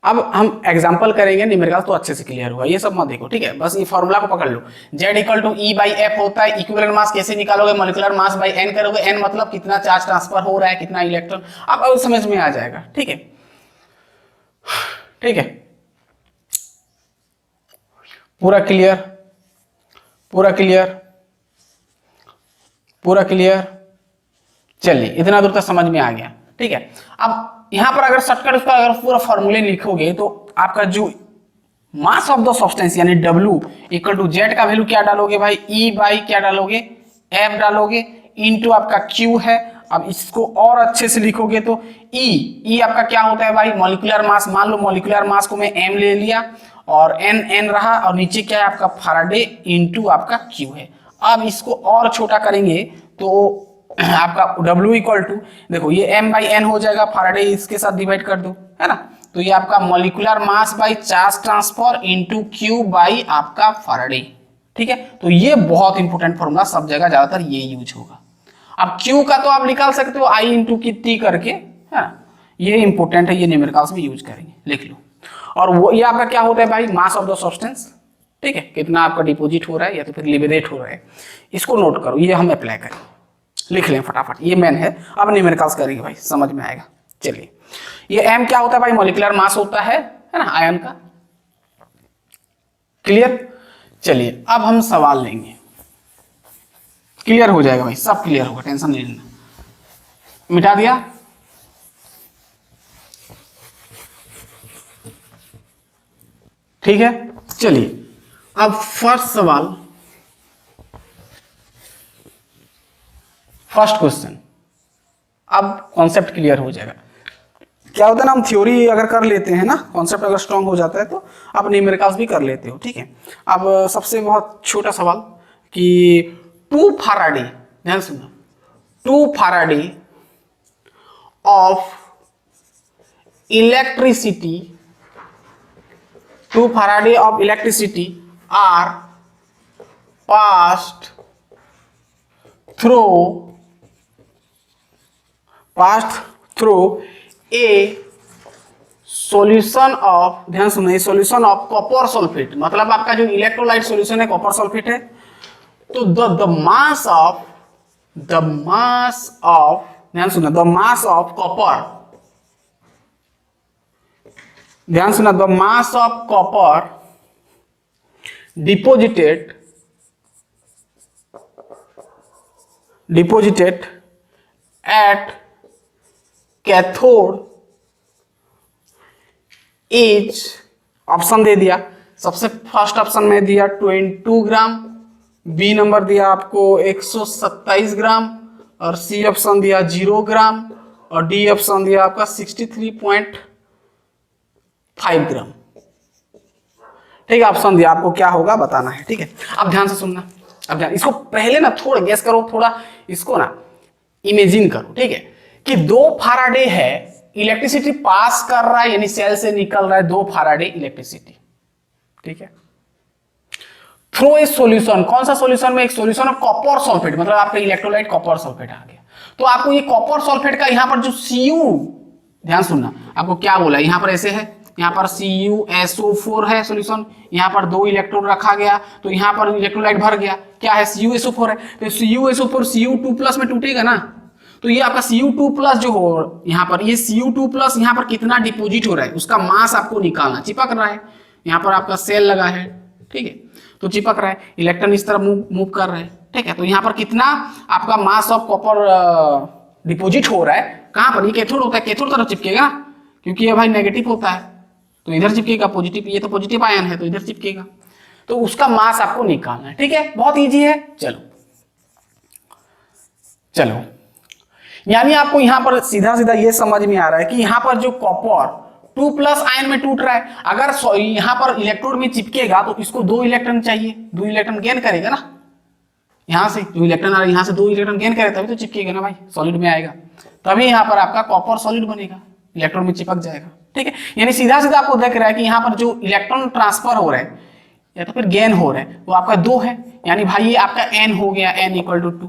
अब हम एग्जांपल करेंगे, न्यूमेरिकल तो अच्छे से क्लियर हुआ, ये सब मत देखो। ठीक है, बस ये फॉर्मूला को पकड़ लो। Z इक्वल टू E/F होता है। इक्विवेलेंट मास कैसे निकालोगे, मॉलिक्यूलर मास बाई N करोगे। N मतलब कितना चार्ज ट्रांसफर हो रहा है, कितना इलेक्ट्रॉन, अब समझ में आ जाएगा। ठीक है, ठीक है, पूरा क्लियर, पूरा क्लियर, पूरा क्लियर। चलिए इतना दूर तक समझ में आ गया। ठीक है, अब यहां पर अगर शॉर्टकट उसका अगर पूरा फॉर्मूले लिखोगे तो आपका जो मास ऑफ द सब्सटेंस यानी W इक्वल टू Z का वैल्यू क्या डालोगे भाई, E बाई क्या डालोगे, F डालोगे, इनटू आपका Q है। अब इसको और अच्छे से लिखोगे तो E आपका क्या होता है भाई, मॉलिक्यूलर मास। मान लो मॉलिक्यूलर मास को मैं M ले लिया और N रहा, और नीचे क्या है आपका फैराडे इनटू आपका Q है। अब इसको और छोटा करेंगे तो आपका W इक्वल टू, देखो ये M/N हो जाएगा, फैराडे इसके साथ डिवाइड कर दो, है ना। तो ये आपका molecular mass by charge transfer into Q by आपका फैराडे। ठीक है, तो ये बहुत इंपॉर्टेंट फॉर्मूला, सब जगह ज्यादातर ये यूज होगा। अब Q का तो आप निकाल सकते हो I इंटू T करके, है ना, ये इंपॉर्टेंट है, ये न्यूमेरिकल्स में यूज करेंगे, लिख लो। और वो ये आपका क्या होता है भाई, मास ऑफ द सब्सटेंस। ठीक है, कितना आपका डिपोजिट हो रहा है या तो फिर लिबरेट हो रहा है, इसको नोट करो, ये हम अप्लाई करें, लिख लें फटाफट, ये मेन है। अब न्यूमेरिकल्स करेंगे भाई, समझ में आएगा। चलिए, ये M क्या होता है भाई, मॉलिक्यूलर मास होता है ना, आयन का। क्लियर। चलिए अब हम सवाल लेंगे, क्लियर हो जाएगा भाई, सब क्लियर होगा, टेंशन नहीं लेना। मिटा दिया, ठीक है। चलिए अब फर्स्ट सवाल, फर्स्ट क्वेश्चन। अब कॉन्सेप्ट क्लियर हो जाएगा। क्या होता है ना, हम थ्योरी अगर कर लेते हैं ना, कॉन्सेप्ट अगर स्ट्रांग हो जाता है तो आप न्यूमेरिकल्स भी कर लेते हो। ठीक है, अब सबसे बहुत छोटा सवाल कि 2 फैराडे, ध्यान सुनो, 2 Faraday of electricity, 2 Faraday of electricity are passed through a solution of, ध्यान सुनिए, सॉल्यूशन ऑफ कॉपर सल्फेट, मतलब आपका जो इलेक्ट्रोलाइट सॉल्यूशन है कॉपर सल्फेट है, तो द मास ऑफ ध्यान सुना, द मास ऑफ कॉपर, ध्यान सुना, the mass of copper deposited at cathode is, option दे दिया, सबसे फर्स्ट ऑप्शन में दिया 22 ग्राम, बी नंबर दिया आपको 127 ग्राम, और सी ऑप्शन दिया 0 ग्राम, और डी ऑप्शन दिया आपका 63.5 ग्राम। ठीक है, ऑप्शन दिया आपको, क्या होगा बताना है। ठीक है, अब ध्यान से सुनना, अब ध्यान, इसको पहले ना थोड़ा गेस करो, थोड़ा इसको ना इमेजिन करो। ठीक है, कि 2 फाराडे है, इलेक्ट्रिसिटी पास कर रहा है, यानी सेल से निकल रहा है 2 फाराडे इलेक्ट्रिसिटी। ठीक है, थ्रू ए सॉल्यूशन, कौन सा सॉल्यूशन में, एक सॉल्यूशन ऑफ कॉपर सल्फेट, मतलब आपका इलेक्ट्रोलाइट कॉपर सल्फेट आ गया। तो आपको ये कॉपर सल्फेट का यहां पर जो Cu, ध्यान सुनना, आपको क्या बोला, यहां पर ऐसे है, यहां पर CuSO4 है सॉल्यूशन, यहां पर 2 इलेक्ट्रॉन रखा गया, तो यहां पर इलेक्ट्रोलाइट भर गया, क्या है, CuSO4 है, तो CuSO4 Cu2+ में टूटेगा ना, तो ये आपका Cu2+ जो हो यहाँ पर, ये Cu2+ यहाँ पर कितना डिपोजिट हो रहा है, उसका मास आपको निकालना, चिपक रहा है, यहाँ पर आपका सेल लगा है। ठीक है, तो चिपक रहा है, इलेक्ट्रॉन इस तरह मूव कर रहे हैं। ठीक है, तो यहाँ पर कितना आपका मास ऑफ कॉपर डिपोजिट हो रहा है, कहाँ पर, ये कैथोड होता है, कैथोड तरफ चिपकेगा, क्योंकि ये भाई नेगेटिव होता है, तो इधर चिपकेगा, पॉजिटिव, ये तो पॉजिटिव आयन है तो इधर चिपकेगा, तो उसका मास आपको निकालना है। ठीक है, बहुत ईजी है। चलो, यानी आपको यहां पर सीधा सीधा ये समझ में आ रहा है कि यहां पर जो कॉपर 2+ आयन में टूट रहा है, अगर यहां पर इलेक्ट्रोड में चिपकेगा तो इसको 2 इलेक्ट्रॉन चाहिए, 2 इलेक्ट्रॉन गेन करेगा ना, यहां से जो इलेक्ट्रॉन आ रहा है यहां से 2 इलेक्ट्रॉन गेन करेगा, तभी तो चिपकेगा ना भाई, सॉलिड में आएगा, तभी यहां पर आपका कॉपर सॉलिड बनेगा, इलेक्ट्रॉन में चिपक जाएगा। ठीक है, यानी सीधा सीधा आपको देख रहा है कि यहां पर जो इलेक्ट्रॉन ट्रांसफर हो रहा है या तो फिर गेन हो रहा है वो आपका 2 है, यानी भाई ये आपका n हो गया, n = 2,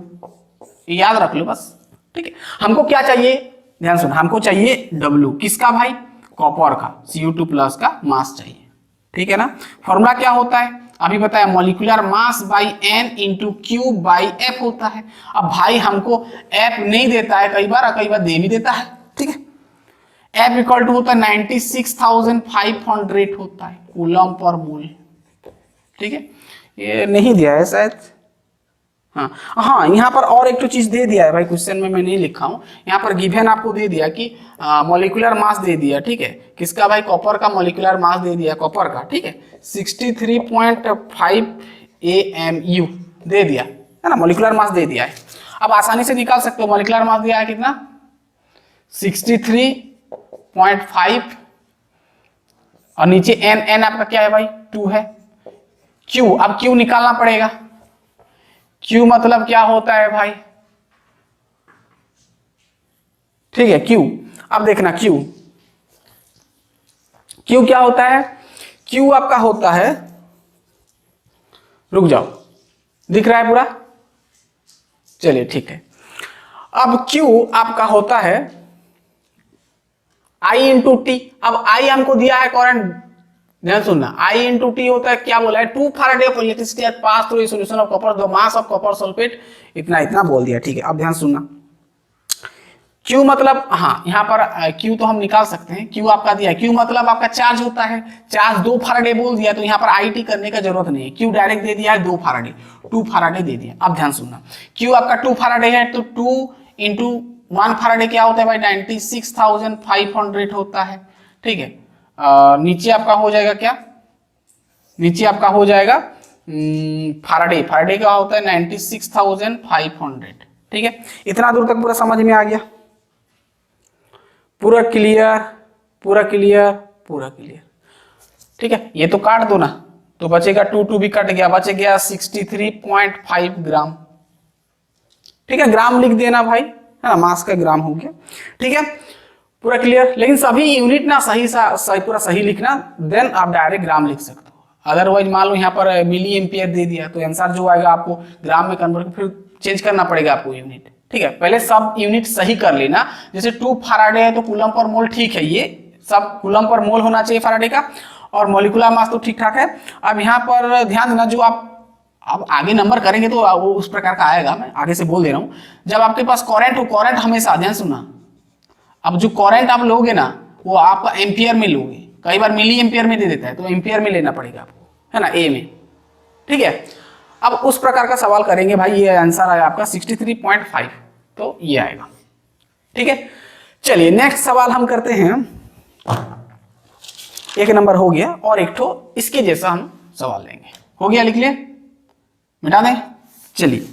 याद रख लो बस। ठीक है, हमको क्या चाहिए, ध्यान सुनो, हमको चाहिए W, किसका भाई, कॉपर का, Cu2+ का मास चाहिए। ठीक है ना, फॉर्मूला क्या होता है अभी बताया, molecular mass by n × Q/F होता है। अब भाई हमको F नहीं देता है कई बार, कई बार दे भी देता है। ठीक है, F = होता है 96,500 होता है कूलम पर मोल। ठीक है, ये नहीं दिया है शायद, हाँ यहाँ पर और एक तो चीज दे दिया है भाई, क्वेश्चन में मैं नहीं लिखा हूँ, यहाँ पर गिवन आपको दे दिया कि मॉलिक्यूलर मास दे दिया। ठीक है, किसका भाई, कॉपर का मॉलिक्यूलर मास दे दिया, कॉपर का। ठीक है, 63.5 AMU दे दिया है ना, मॉलिक्यूलर मास दे दिया है। अब आसानी से निकाल सकते हो, मॉलिक्यूलर मास दिया है कितना, 63.5, और नीचे n आपका क्या है भाई, 2 है। Q, अब Q निकालना पड़ेगा, Q मतलब क्या होता है भाई, ठीक है, Q, अब देखना Q क्या होता है, Q आपका होता है, रुक जाओ, दिख रहा है पूरा, चलिए ठीक है। अब Q आपका होता है I × T, अब I हमको दिया है करंट, ध्यान सुनना, I × T होता है, क्या बोला है, 2 Faraday of electricity pass through solution of copper, the mass of copper sulphate इतना बोल दिया। ठीक है, अब ध्यान सुनना, Q मतलब, हाँ यहाँ पर Q तो हम निकाल सकते हैं, Q आपका दिया है, Q मतलब आपका चार्ज होता है, चार्ज 2 Faraday बोल दिया, तो यहाँ पर IT करने का जरूरत नहीं है, Q डायरेक्ट दे दिया है 2 Faraday दे दिया। अब ध्यान सुनना, Q आपका 2 Faraday है, तो 2 × 1 Faraday क्या होता है भाई, 96,500 होता है। ठीक है, नीचे आपका हो जाएगा क्या, नीचे आपका हो जाएगा फाराडे का होता है 96,500। ठीक है, इतना दूर तक पूरा समझ में आ गया, पूरा क्लियर। ठीक है, ये तो काट दो ना, तो बचेगा 2 भी कट गया, बच गया 63.5 ग्राम। ठीक है, ग्राम लिख देना भाई, है ना, मास का ग्राम हो गया। ठीक है, पूरा क्लियर। लेकिन सभी यूनिट ना सही पूरा सही लिखना, देन आप डायरेक्ट ग्राम लिख सकते हो। अदरवाइज मान लो यहाँ पर मिली एम्पियर दे दिया तो आंसर जो आएगा आपको ग्राम में कन्वर्ट फिर चेंज करना पड़ेगा आपको यूनिट, ठीक है। पहले सब यूनिट सही कर लेना। जैसे 2 फैराडे है तो कूलम पर मोल, ठीक है, ये सब कूलम पर मोल होना चाहिए फैराडे का, और मॉलिक्यूलर मास तो ठीक ठाक है। अब यहाँ पर ध्यान देना, जो आप अब आगे नंबर करेंगे तो वो उस प्रकार का आएगा, मैं आगे से बोल दे रहा हूँ। जब आपके पास करंट हो, करंट हमेशा ध्यान सुना, अब जो करंट आप लोगे ना वो आपका एम्पियर में लोगे, कई बार मिली एम्पियर में दे देता है तो एम्पियर में लेना पड़ेगा आपको, है ना, ए में, ठीक है। अब उस प्रकार का सवाल करेंगे भाई, ये आंसर आया आपका 63.5, तो ये आएगा, ठीक है। चलिए नेक्स्ट सवाल हम करते हैं। एक नंबर हो गया और एक ठो इसके जैसा हम सवाल लेंगे। हो गया, लिख लिया, मिटा दें। चलिए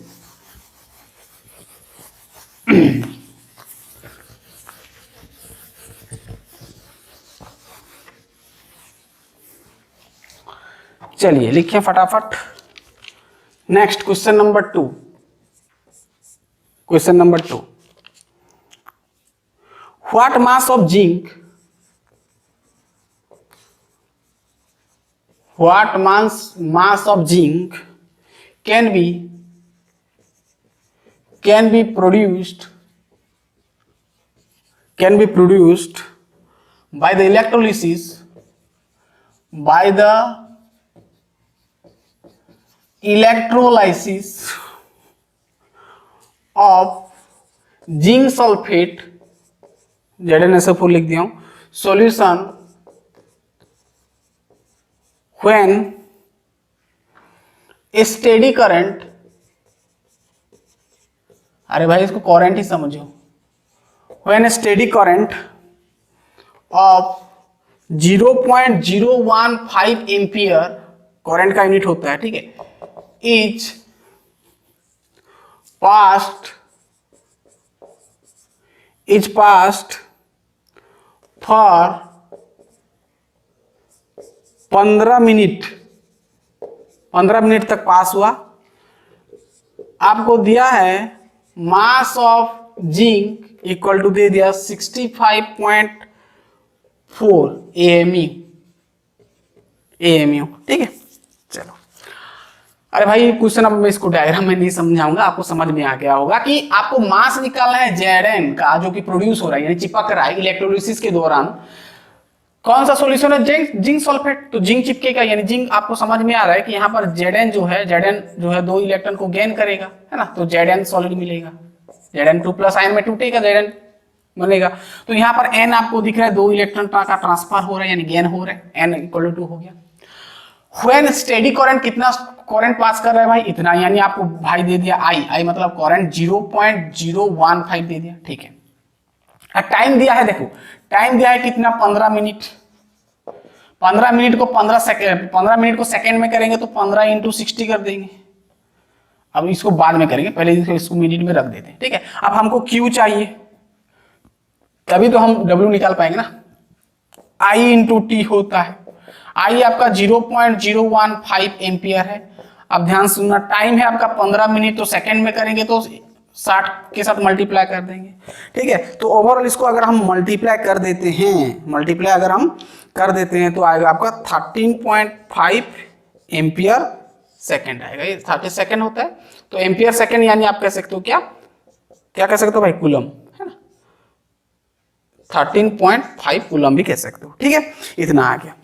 चलिए लिखिए फटाफट। Next question number 2। Question number 2, what mass of zinc, what mass of zinc can be produced by the electrolysis of zinc sulfate, ZnSO4 लिख दिया हूं, solution when a steady current, अरे भाई इसको करंट ही समझो, when a steady current of 0.015 ampere, current का यूनिट होता है, ठीक है, इज पास्ट फॉर 15 मिनट तक पास हुआ। आपको दिया है mass of zinc equal to दे दिया 65.4 AMU, ठीक है। चलो, अरे भाई क्वेश्चन अब मैं इसको डायग्राम में नहीं समझाऊंगा, आपको समझ में आ गया होगा कि आपको मास निकालना है Zn का, जो कि प्रोड्यूस हो रहा है यानी चिपक रहा है इलेक्ट्रोलिसिस के दौरान। कौन सा सॉल्यूशन है? जिंक सल्फेट, तो जिंक चिपकेगा, यानी जिंक आपको समझ में आ रहा है कि यहाँ पर Zn जो है 2 इलेक्ट्रॉन को गेन करेगा, है ना, तो Zn सॉलिड मिलेगा, Zn2 प्लस आयन में टूटेगा, Zn बनेगा। तो यहाँ पर N आपको दिख रहा है 2 इलेक्ट्रॉन का ट्रांसफर हो रहा है यानी गेन हो रहा है, N इक्वल टू 2 हो गया। व्हेन स्टेडी करंट, कितना करंट पास कर रहा है भाई? इतना, यानी आपको भाई दे दिया I मतलब करंट 0.015 दे दिया, ठीक है। टाइम दिया है, देखो टाइम दिया है कितना, 15 मिनट। 15 मिनट को 15 मिनट को सेकंड में करेंगे तो 15 × 60 कर देंगे। अब इसको बाद में करेंगे, पहले इसको मिनट में रख देते हैं, ठीक है। अब हमको Q चाहिए, तभी तो हम W निकाल पाएंगे ना। I × T होता है, I आपका 0.015 एम्पियर है। अब ध्यान सुनना, टाइम है आपका 15 मिनट, तो सेकंड में करेंगे तो 60 के साथ मल्टीप्लाई कर देंगे, ठीक है। तो ओवरऑल इसको अगर हम मल्टीप्लाई कर देते हैं, तो आएगा आपका 13.5 एम्पियर सेकंड आएगा। ये 30 सेकंड होता है, तो एम्पियर सेकंड यानी आप कह सकते हो क्या कह सकते हो भाई? कूलम, है ना, 13.5 कूलम भी कह सकते हो, ठीक है। इतना आ गया।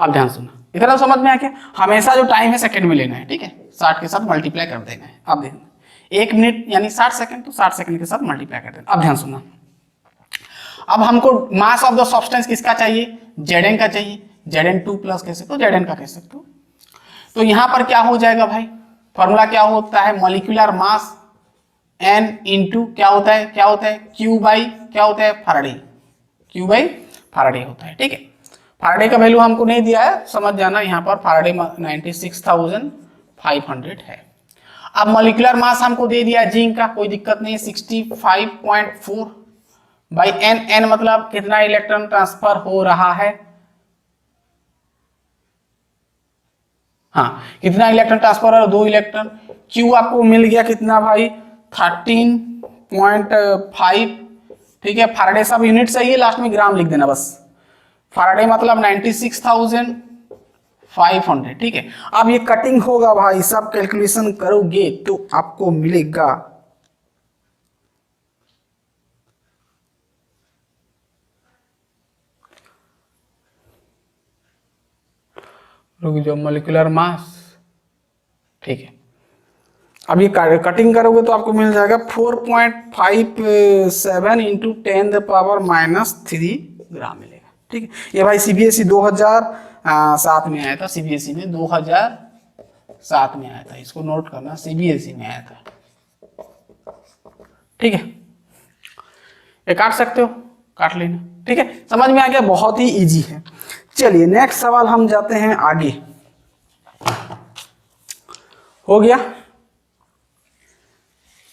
अब ध्यान सुनना, इतना समझ में आ गया। हमेशा जो टाइम है सेकंड में लेना है, ठीक है, 60 के साथ मल्टीप्लाई कर देना है। अब देखना 1 मिनट यानी 60 सेकंड, तो 60 सेकंड के साथ मल्टीप्लाई कर देना। अब ध्यान सुनना, अब हमको मास ऑफ द सब्सटेंस किसका चाहिए? Zn का चाहिए, Zn2 प्लस कह सकते हो, Zn का कह सकते हो। तो यहां पर क्या हो जाएगा भाई? फॉर्मूला क्या होता है? मॉलिक्यूलर मास N इंटू क्या होता है Q बाई क्या होता है? फैराडे, Q बाई फैराडे होता है, ठीक है। फैराडे का वैल्यू हमको नहीं दिया है, समझ जाना, यहाँ पर फैराडे 96,500 है। अब मॉलिक्यूलर मास हमको दे दिया जिंक का, कोई दिक्कत नहीं है, 65.4 बाई N मतलब कितना इलेक्ट्रॉन ट्रांसफर हो रहा है, हाँ कितना इलेक्ट्रॉन ट्रांसफर हो रहा है? 2 इलेक्ट्रॉन। Q आपको मिल गया कितना भाई? 13.5, ठीक है। फैराडे सब यूनिट चाहिए, लास्ट में ग्राम लिख देना बस। फैराडे मतलब 96,500, ठीक है। अब ये कटिंग होगा भाई, सब कैलकुलेशन करोगे तो आपको मिलेगा जो मोलिकुलर मास, ठीक है। अब ये कटिंग करोगे तो आपको मिल जाएगा 4.57 इंटू 10⁻³ ग्राम मिलेगा, ठीक है। ये भाई सीबीएसई 2007 में आया था, सीबीएसई में 2007 में आया था, इसको नोट करना, सीबीएसई में आया था, ठीक है। ये काट सकते हो, काट लेना, ठीक है। समझ में आ गया, बहुत ही इजी है। चलिए नेक्स्ट सवाल हम जाते हैं आगे। हो गया,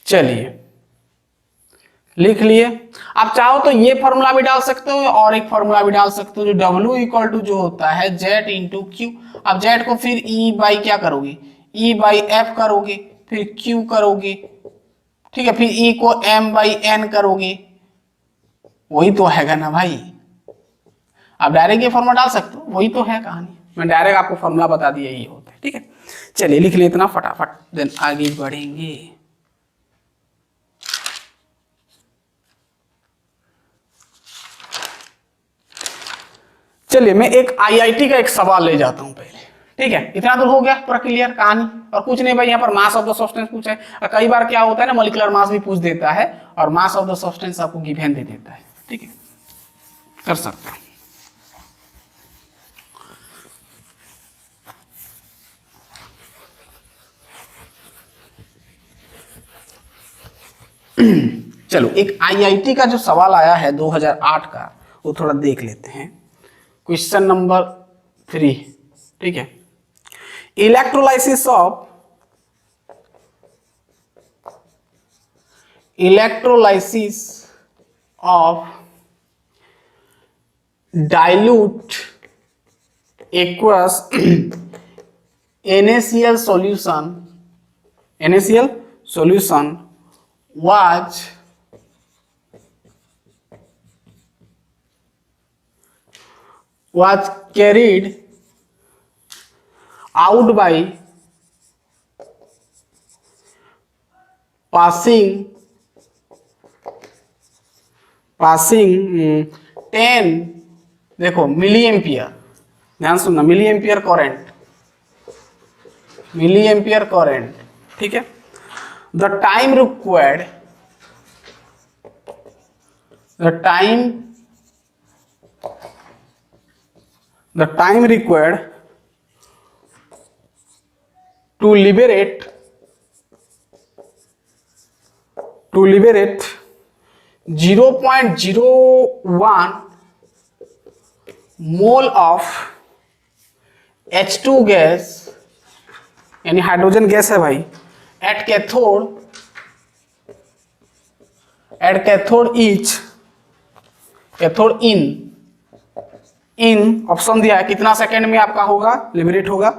चलिए लिख लिए। आप चाहो तो ये फॉर्मूला भी डाल सकते हो और एक फॉर्मूला भी डाल सकते हो, जो W इक्वल टू जो होता है Z इंटू क्यू। अब Z को फिर E बाई क्या करोगे, E बाई F करोगे, फिर Q करोगे, ठीक है, फिर E को M बाई N करोगे, वही तो हैगा ना भाई। आप डायरेक्ट ये फॉर्मूला डाल सकते हो, वही तो है कहानी। मैं डायरेक्ट आपको फॉर्मूला बता दिया, ये होता है, ठीक है। चलिए लिख ले इतना फटाफट, देन आगे बढ़ेंगे। चलिए मैं एक आईआईटी का एक सवाल ले जाता हूं पहले, ठीक है। इतना दूर हो गया, पूरा क्लियर कहानी। और कुछ नहीं भाई, यहाँ पर मास ऑफ द सब्सटेंस पूछा है, और कई बार क्या होता है ना, मॉलिक्यूलर मास भी पूछ देता है और मास ऑफ द सब्सटेंस आपको गिवन दे देता है, ठीक है, कर सकते हैं। चलो एक आईआईटी का जो सवाल आया है 2008 का, वो थोड़ा देख लेते हैं। क्वेश्चन नंबर 3, ठीक है। Electrolysis of dilute aqueous NaCl solution was carried out by passing 10, देखो मिली एम्पियर, ध्यान सुनना, मिली एम्पियर करंट, ठीक है। The time required to liberate 0.01 mole of H2 gas, यानी हाइड्रोजन गैस है भाई, एट कैथोड इन ऑप्शन दिया है, कितना सेकेंड में आपका होगा, लिबरेट होगा,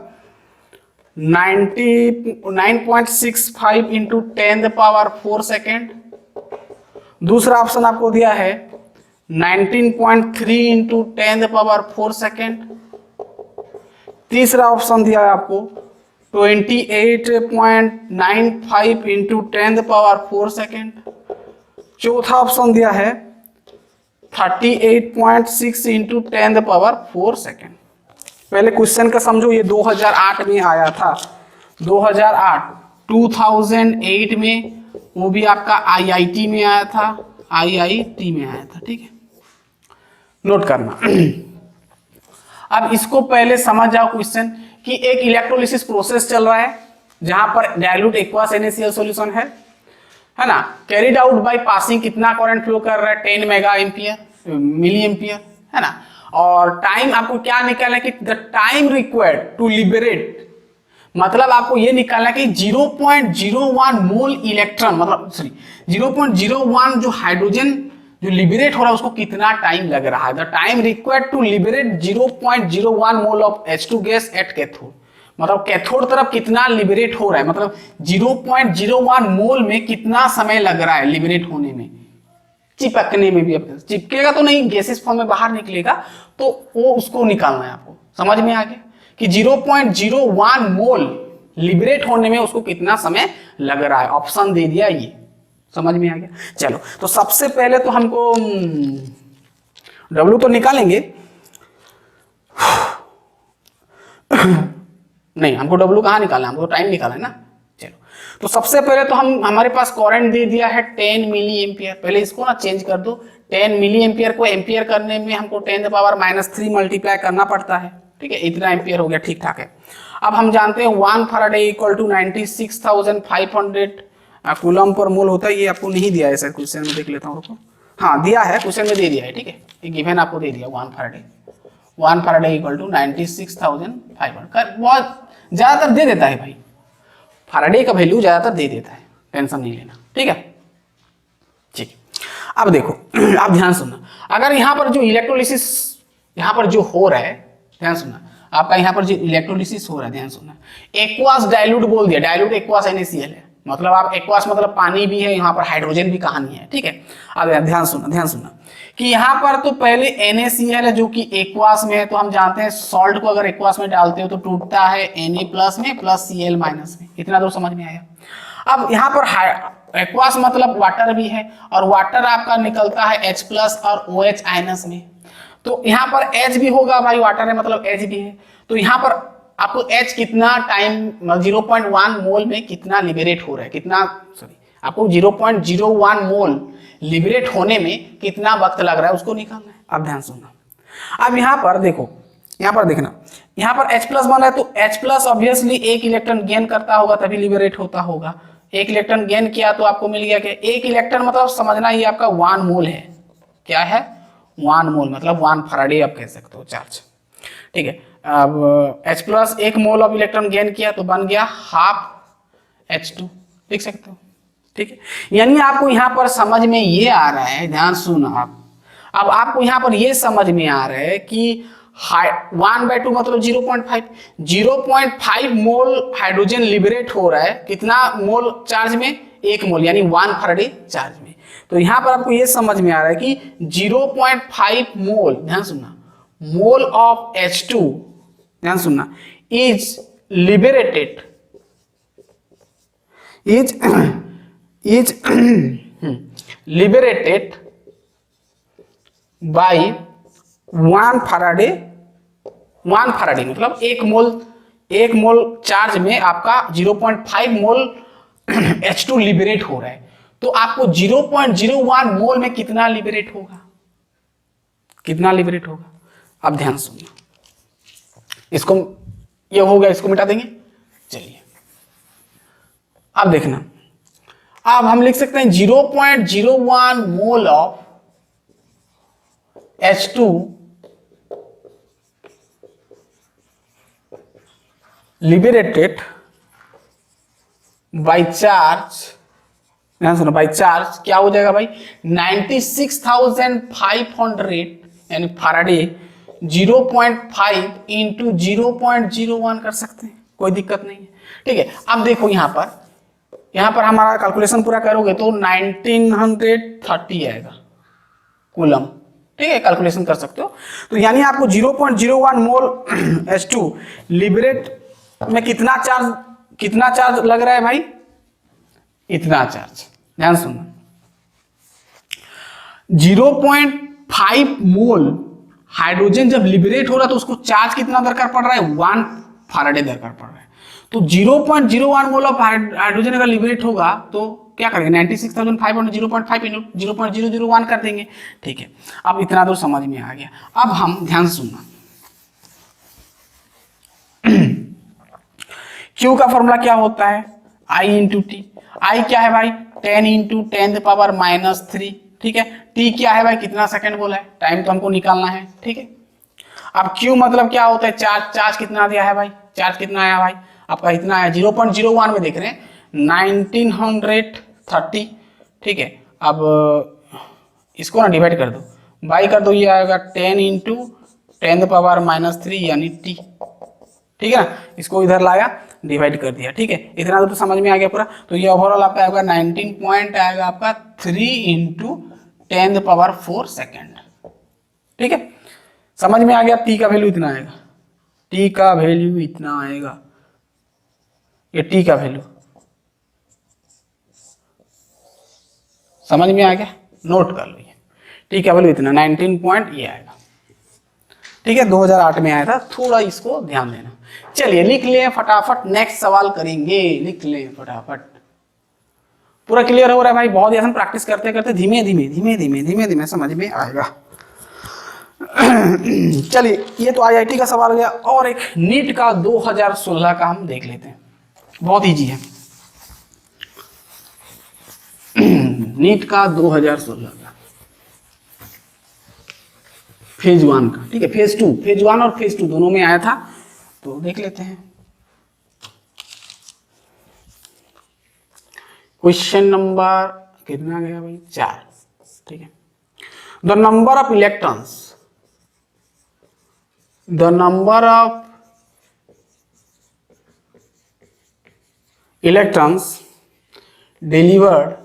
9.65 इंटू 10⁴ सेकेंड। दूसरा ऑप्शन आपको दिया है 19.3 इंटू 10⁴ सेकेंड। तीसरा ऑप्शन दिया है आपको 28.95 इंटू 10⁴ सेकेंड। चौथा ऑप्शन दिया है 38.6 इंटू 10⁴ सेकेंड। पहले क्वेश्चन का समझो, ये 2008 में आया था, 2008 में, वो भी आपका आईआईटी में आया था, ठीक है, नोट करना। अब इसको पहले समझ जाओ क्वेश्चन कि एक इलेक्ट्रोलिसिस प्रोसेस चल रहा है जहां पर डाइल्यूट एक्वस NaCl सॉल्यूशन है ना, कैरिड आउट बाय पासिंग, कितना करंट फ्लो कर रहा है, 10 मिली एम्पियर, है ना। और टाइम आपको क्या निकालना है कि the time required to liberate, मतलब आपको ये निकालना है कि 0.01 मोल इलेक्ट्रॉन, मतलब 0.01 जो हाइड्रोजन जो लिबरेट हो रहा है उसको कितना टाइम लग रहा है। The time required to liberate 0.01 mole of H2 gas at cathode, मतलब कैथोड तरफ कितना लिबरेट हो रहा है, मतलब 0.01 मोल में कितना समय लग रहा है लिबरेट होने में, चिपकने में भी, चिपकेगा तो नहीं, गैसेस फॉर्म में बाहर निकलेगा, तो वो उसको निकालना है आपको। समझ में आ गया कि 0.01 मोल लिबरेट होने में उसको कितना समय लग रहा है, ऑप्शन दे दिया ये। समझ में आ गया। चलो तो सबसे पहले तो हमको W तो निकालेंगे नहीं, हमको W कहाँ निकालना है, हमको टाइम निकालना है ना। चलो तो सबसे पहले तो हमारे पास करंट दे दिया है 10 मिली एम्पियर। पहले इसको ना चेंज कर दो, 10 मिली एम्पियर को एम्पियर करने में हमको 10⁻³ मल्टीप्लाई करना पड़ता है। ठीक है, इतना एम्पियर हो गया, ठीक ठाक है। अब हम जानते हैं 1 Faraday equal to 96,500 coulomb per मोल होता है। ये आपको नहीं दिया है सर, क्वेश्चन में देख लेता हूँ रुको। हाँ दिया है, क्वेश्चन में दे दिया है। ठीक है, ये गिवन आपको दे दिया 1 फैराडे इक्वल टू 96,500। बहुत ज्यादातर दे देता है भाई, फैराडे का वैल्यू ज्यादातर दे देता है, टेंशन नहीं लेना। ठीक है, ठीक है। अब देखो आप ध्यान सुनना, अगर यहाँ पर जो इलेक्ट्रोलिसिस यहाँ पर जो हो रहा है, ध्यान सुनना, आपका यहाँ पर जो इलेक्ट्रोलिसिस हो रहा है, ध्यान सुनना, एक्वास डाइल्यूट बोल दिया, डाइल्यूट एक्वास NaCl है, मतलब आप एक्वास मतलब पानी भी है, यहाँ पर हाइड्रोजन भी कहानी है। ठीक है, अब ध्यान सुनना कि यहाँ पर तो पहले NaCl है जो कि एक्वास में है, तो हम जानते हैं सॉल्ट को अगर एक्वास में डालते हो तो टूटता है Na+ में प्लस Cl- में। इतना तो समझ में आया। अब यहाँ पर एक्वास मतलब वाटर भी है, और वाटर आपका निकलता है H+ और OH- में, तो यहाँ पर H भी होगा भाई, वाटर है मतलब H भी है, तो यहाँ पर आपको H कितना टाइम 0.1 मोल में कितना लिबरेट हो रहा है, कितना आपको 0.01 मोल लिबरेट होने में कितना वक्त लग रहा है उसको निकालना है। अब ध्यान सुनना, अब यहाँ पर देखो, यहाँ पर देखना, यहाँ पर H+ बन रहा है, तो H+ ऑब्वियसली एक इलेक्ट्रॉन गेन करता होगा तभी लिबरेट होता होगा। एक इलेक्ट्रॉन गेन किया तो आपको मिल गया कि एक इलेक्ट्रॉन मतलब समझना ये आपका 1 मोल है। क्या है? 1 मोल मतलब 1 फैराडे आप कह सकते हो चार्ज। ठीक है, अब H+ 1 mole of electron gain किया तो बन गया ½ H2, लिख सकते हो। ठीक है, यानी आपको यहाँ पर समझ में ये आ रहा है, ध्यान सुनो आप, अब आपको यहाँ पर ये समझ में आ रहा है कि 1/2 मतलब 0.5 मोल हाइड्रोजन लिबरेट हो रहा है, कितना मोल चार्ज में? 1 मोल, यानी 1 फैराडे चार्ज में। तो यहाँ पर आपको ये समझ में आ रहा है कि 0.5 मोल, ध्यान सुनना, मोल ऑफ H2, ध्यान सुनना, is liberated liberated by 1 Faraday मतलब 1 मोल चार्ज में आपका 0.5 मोल H2 लिबरेट हो रहा है, तो आपको 0.01 मोल में कितना लिबरेट होगा, अब ध्यान सुनना, इसको ये हो गया, इसको मिटा देंगे। चलिए अब देखना, अब हम लिख सकते हैं 0.01 mole of H2 liberated by charge, ध्यान सुनो, बाई चार्ज क्या हो जाएगा भाई, 96,500 यानी फैराडे 0.5 इंटू 0.01 कर सकते हैं, कोई दिक्कत नहीं है। ठीक है, अब देखो यहाँ पर हमारा कैलकुलेशन पूरा करोगे तो 1930 आएगा कूलम। ठीक है, कैलकुलेशन कर सकते हो। तो यानी आपको 0.01 मोल H2 लिबरेट में कितना चार्ज लग रहा है भाई, इतना चार्ज। ध्यान सुनना, 0.5 मोल हाइड्रोजन जब लिबरेट हो रहा है तो उसको चार्ज कितना दरकार पड़ रहा है, 1 फैराडे दरकार पड़ रहा है। तो 0.01 मोल ऑफ हाइड्रोजन अगर लिबरेट होगा तो क्या करेंगे, 96,500 0.5 इंटू 0.001 कर देंगे। ठीक है, अब इतना तो समझ में आ गया। अब हम ध्यान सुनना, Q का फॉर्मूला क्या होता है, I इंटू टी। आई क्या है भाई, 10 इंटू 10⁻³ ठीक है, टी क्या है भाई, कितना सेकंड बोला है, टाइम तो हमको निकालना है। ठीक है, अब Q मतलब क्या होता है, चार्ज कितना दिया है भाई, चार्ज कितना आया भाई, आपका इतना है 0.01 में देख रहे हैं 1930। ठीक है, अब इसको ना डिवाइड कर दो, बाई कर दो, ये आएगा 10 इंटू 10⁻³ यानी टी। ठीक है ना, इसको इधर लाया, डिवाइड कर दिया। ठीक है, इतना तो समझ में आ गया पूरा। तो ये ओवरऑल आपका आएगा 19 पॉइंट आएगा आपका 3 इंटू 10⁴ सेकेंड। ठीक है, समझ में आ गया। टी का वैल्यू इतना आएगा, टी का वैल्यू इतना आएगा, ये टी का वैल्यू समझ में आ गया, नोट कर लो। ये टी का वैल्यू इतना 19 पॉइंट ये आएगा। ठीक है, 2008 में आया था, थोड़ा इसको ध्यान देना। चलिए लिख लें फटाफट, नेक्स्ट सवाल करेंगे, लिख लें फटाफट। पूरा क्लियर हो रहा है भाई? बहुत ही आसान, प्रैक्टिस करते करते धीमे धीमे धीमे धीमे धीमे धीमे समझ में आएगा। चलिए, ये तो आईआईटी का सवाल गया, और एक नीट का 2016 का हम देख लेते हैं, बहुत इजी है। नीट का 2016 का फेज 1 का, ठीक है, फेज 2, फेज 1 और फेज 2 दोनों में आया था, तो देख लेते हैं। क्वेश्चन नंबर कितना गया भाई? 4। ठीक है, the number of electrons, the number of electrons delivered,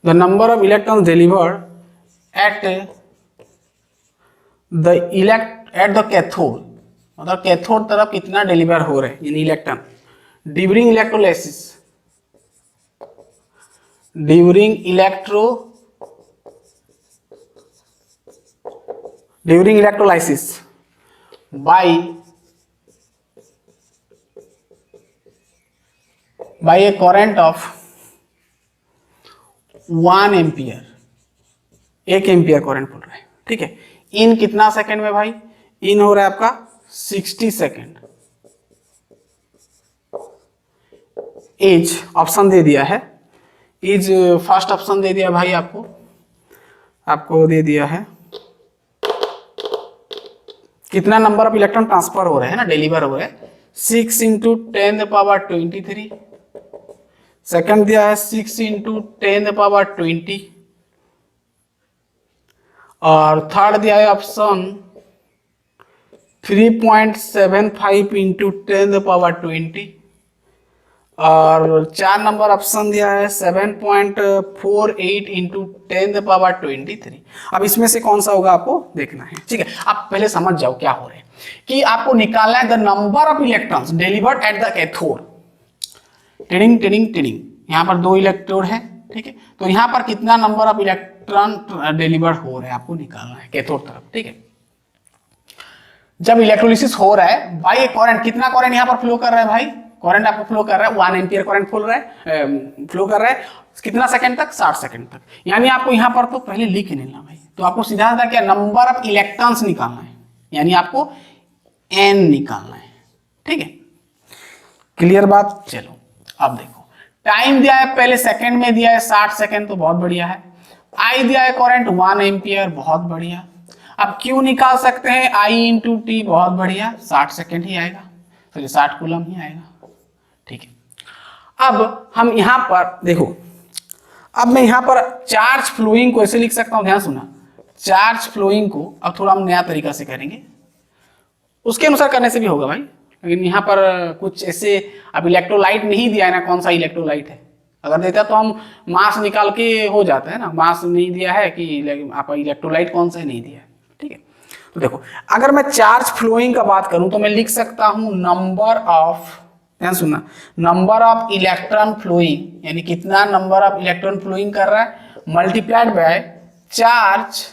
the number of electrons delivered at the cathode, मतलब कैथोड तरफ कितना डिलीवर हो रहे हैं यानी electron during electrolysis, during electrolysis by a current of 1 ampere, 1 ampere current बोल रहा है। ठीक है, इन कितना सेकंड में भाई? इन हो रहा है आपका 60 सेकंड। एज ऑप्शन दे दिया है, एज फर्स्ट ऑप्शन दे दिया भाई, आपको दे दिया है कितना नंबर ऑफ इलेक्ट्रॉन ट्रांसफर हो रहे हैं ना, डिलीवर हो रहे हैं, 6 × 10⁻23। सेकंड दिया है 6 × 10⁻20, और थर्ड दिया है ऑप्शन 3.75 × 10⁻20, और 4 नंबर ऑप्शन दिया है 7.48 × 10⁻23। अब इसमें से कौन सा होगा आपको देखना है। ठीक है, आप पहले समझ जाओ क्या हो रहा है कि आपको निकालना है the number of electrons delivered at the cathode. Tiding tiding tiding, यहाँ पर 2 इलेक्ट्रोड है। ठीक है, तो यहाँ पर कितना नंबर ऑफ इलेक्ट्रॉन डिलीवर्ड हो रहा है आपको निकालना है कैथोड तरफ। ठीक है, जब इलेक्ट्रोलिसिस हो रहा है बाय करंट, कितना करंट यहाँ पर फ्लो कर रहा है भाई? करंट आपको फ्लो कर रहा है 1 एम्पियर करंट फ्लो कर रहा है कितना सेकंड तक? 60 सेकंड तक। यानी आपको यहाँ पर तो पहले लिख लेना भाई, तो आपको सीधा सीधा क्या नंबर ऑफ इलेक्ट्रॉन्स निकालना है, यानी आपको n निकालना है। ठीक है, क्लियर बात? चलो अब देखो, टाइम दिया है पहले सेकंड में दिया है 60 सेकंड, तो बहुत बढ़िया है। आई दिया है करंट 1 एम्पियर, बहुत बढ़िया। अब क्यू निकाल सकते हैं I × t, बहुत बढ़िया, 60 सेकंड ही आएगा, तो 60 कूलम ही आएगा। ठीक है, अब हम यहां पर देखो, अब मैं यहां पर चार्ज फ्लोइंग को ऐसे लिख सकता हूं, ध्यान सुना, चार्ज फ्लोइंग को अब थोड़ा हम नया तरीका से करेंगे, उसके अनुसार करने से भी होगा भाई, लेकिन यहाँ पर कुछ ऐसे, अब इलेक्ट्रोलाइट नहीं दिया है ना, कौन सा इलेक्ट्रोलाइट है, अगर देता तो हम मास निकाल के हो जाता है ना, मास नहीं दिया है कि आप इलेक्ट्रोलाइट कौन सा नहीं दिया है। ठीक है, तो देखो, अगर मैं चार्ज फ्लोइंग का बात करूं तो मैं लिख सकता हूं नंबर ऑफ, ध्यान सुनना, नंबर ऑफ इलेक्ट्रॉन फ्लोइंग, यानी कितना नंबर ऑफ इलेक्ट्रॉन फ्लोइंग कर रहा है, multiplied by charge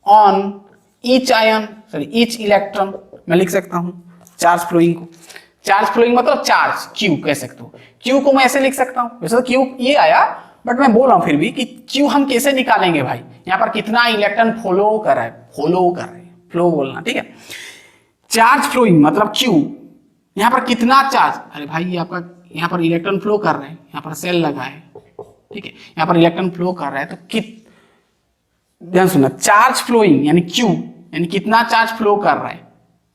on each ion, sorry each electron, मैं लिख सकता हूं चार्ज फ्लोइंग को। चार्ज फ्लोइंग मतलब चार्ज क्यू कह सकते हो, क्यू को मैं ऐसे लिख सकता हूं, वैसे तो क्यू ये आया, बट मैं बोल रहा हूं फिर भी कि क्यू हम कैसे निकालेंगे भाई, यहां पर कितना इलेक्ट्रॉन फ्लो कर रहा है, फ्लो बोलना। ठीक है, चार्ज फ्लोइंग मतलब क्यू, यहां पर कितना चार्ज, अरे भाई ये आपका यहाँ पर इलेक्ट्रॉन फ्लो कर रहे हैं, यहाँ पर सेल लगा है। ठीक है, यहाँ पर इलेक्ट्रॉन फ्लो कर रहा है, तो ध्यान सुनना, चार्ज फ्लोइंग यानी क्यू, यानी कितना चार्ज फ्लो कर रहा है,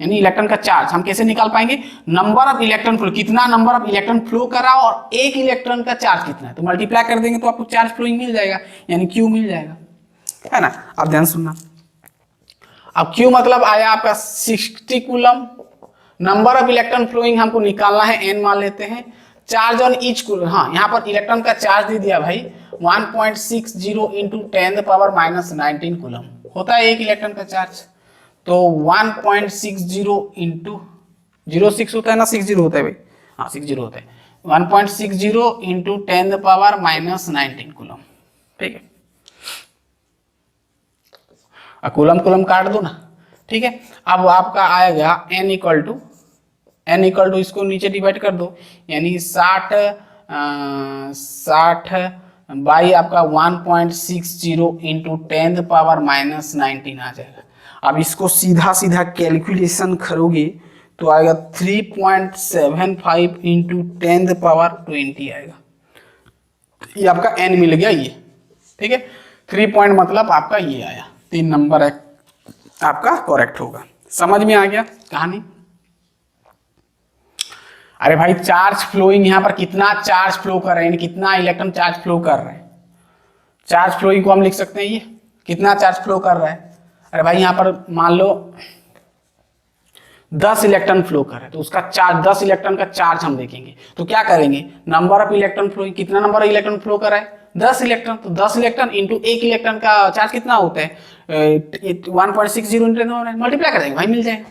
यानी इलेक्ट्रॉन का चार्ज हम कैसे निकाल पाएंगे, नंबर ऑफ इलेक्ट्रॉन फ्लो, कितना नंबर ऑफ इलेक्ट्रॉन फ्लो कर रहा है और एक इलेक्ट्रॉन का चार्ज कितना है, तो मल्टीप्लाई कर देंगे तो आपको चार्ज फ्लोइंग मिल जाएगा, यानी क्यू मिल जाएगा, है ना। अब ध्यान सुनना, अब क्यू मतलब आया आपका 60 coulomb, number of electron flowing हमको निकालना है n मान लेते हैं, चार्ज ऑन ईच कूलम, हाँ यहाँ पर इलेक्ट्रॉन का चार्ज दे दिया भाई 1.60 इंटू 10⁻⁻19 कूलम होता है एक इलेक्ट्रॉन का चार्ज। तो 1.60 इंटू 06 होता है ना, 60 होता है भाई, हाँ 60 होता है, 1.60 इंटू 10⁻⁻19 कूलम, ठीक है। कूलम कूलम काट दो ना, ठीक है। अब आपका आएगा n इक्वल टू इसको नीचे डिवाइड कर दो, यानी 60 बाई आपका 1.60 इंटू 10⁻⁻19 आ जाएगा। अब इसको सीधा सीधा कैलकुलेशन करोगे तो आएगा 3.75 इंटू 10⁻20 आएगा। ये आपका n मिल गया ये, ठीक है। 3 पॉइंट मतलब आपका ये आया, 3 नंबर आपका करेक्ट होगा। समझ में आ गया कहानी? अरे भाई चार्ज फ्लोइंग, यहाँ पर कितना चार्ज फ्लो कर रहे हैं, कितना इलेक्ट्रॉन चार्ज फ्लो कर रहे हैं। चार्ज फ्लोइंग को हम लिख सकते हैं ये कितना चार्ज फ्लो कर रहा है। अरे भाई यहाँ पर मान लो 10 इलेक्ट्रॉन फ्लो कर रहे हैं, तो उसका चार्ज 10 इलेक्ट्रॉन का चार्ज हम देखेंगे तो क्या करेंगे, नंबर ऑफ इलेक्ट्रॉन फ्लोइंग, कितना नंबर ऑफ इलेक्ट्रॉन फ्लो कर रहा है 10 इलेक्ट्रॉन, तो 10 इलेक्ट्रॉन इंटू एक इलेक्ट्रॉन का चार्ज कितना होता है 1.60 मल्टीप्लाई कर देंगे भाई, मिल जाएगा।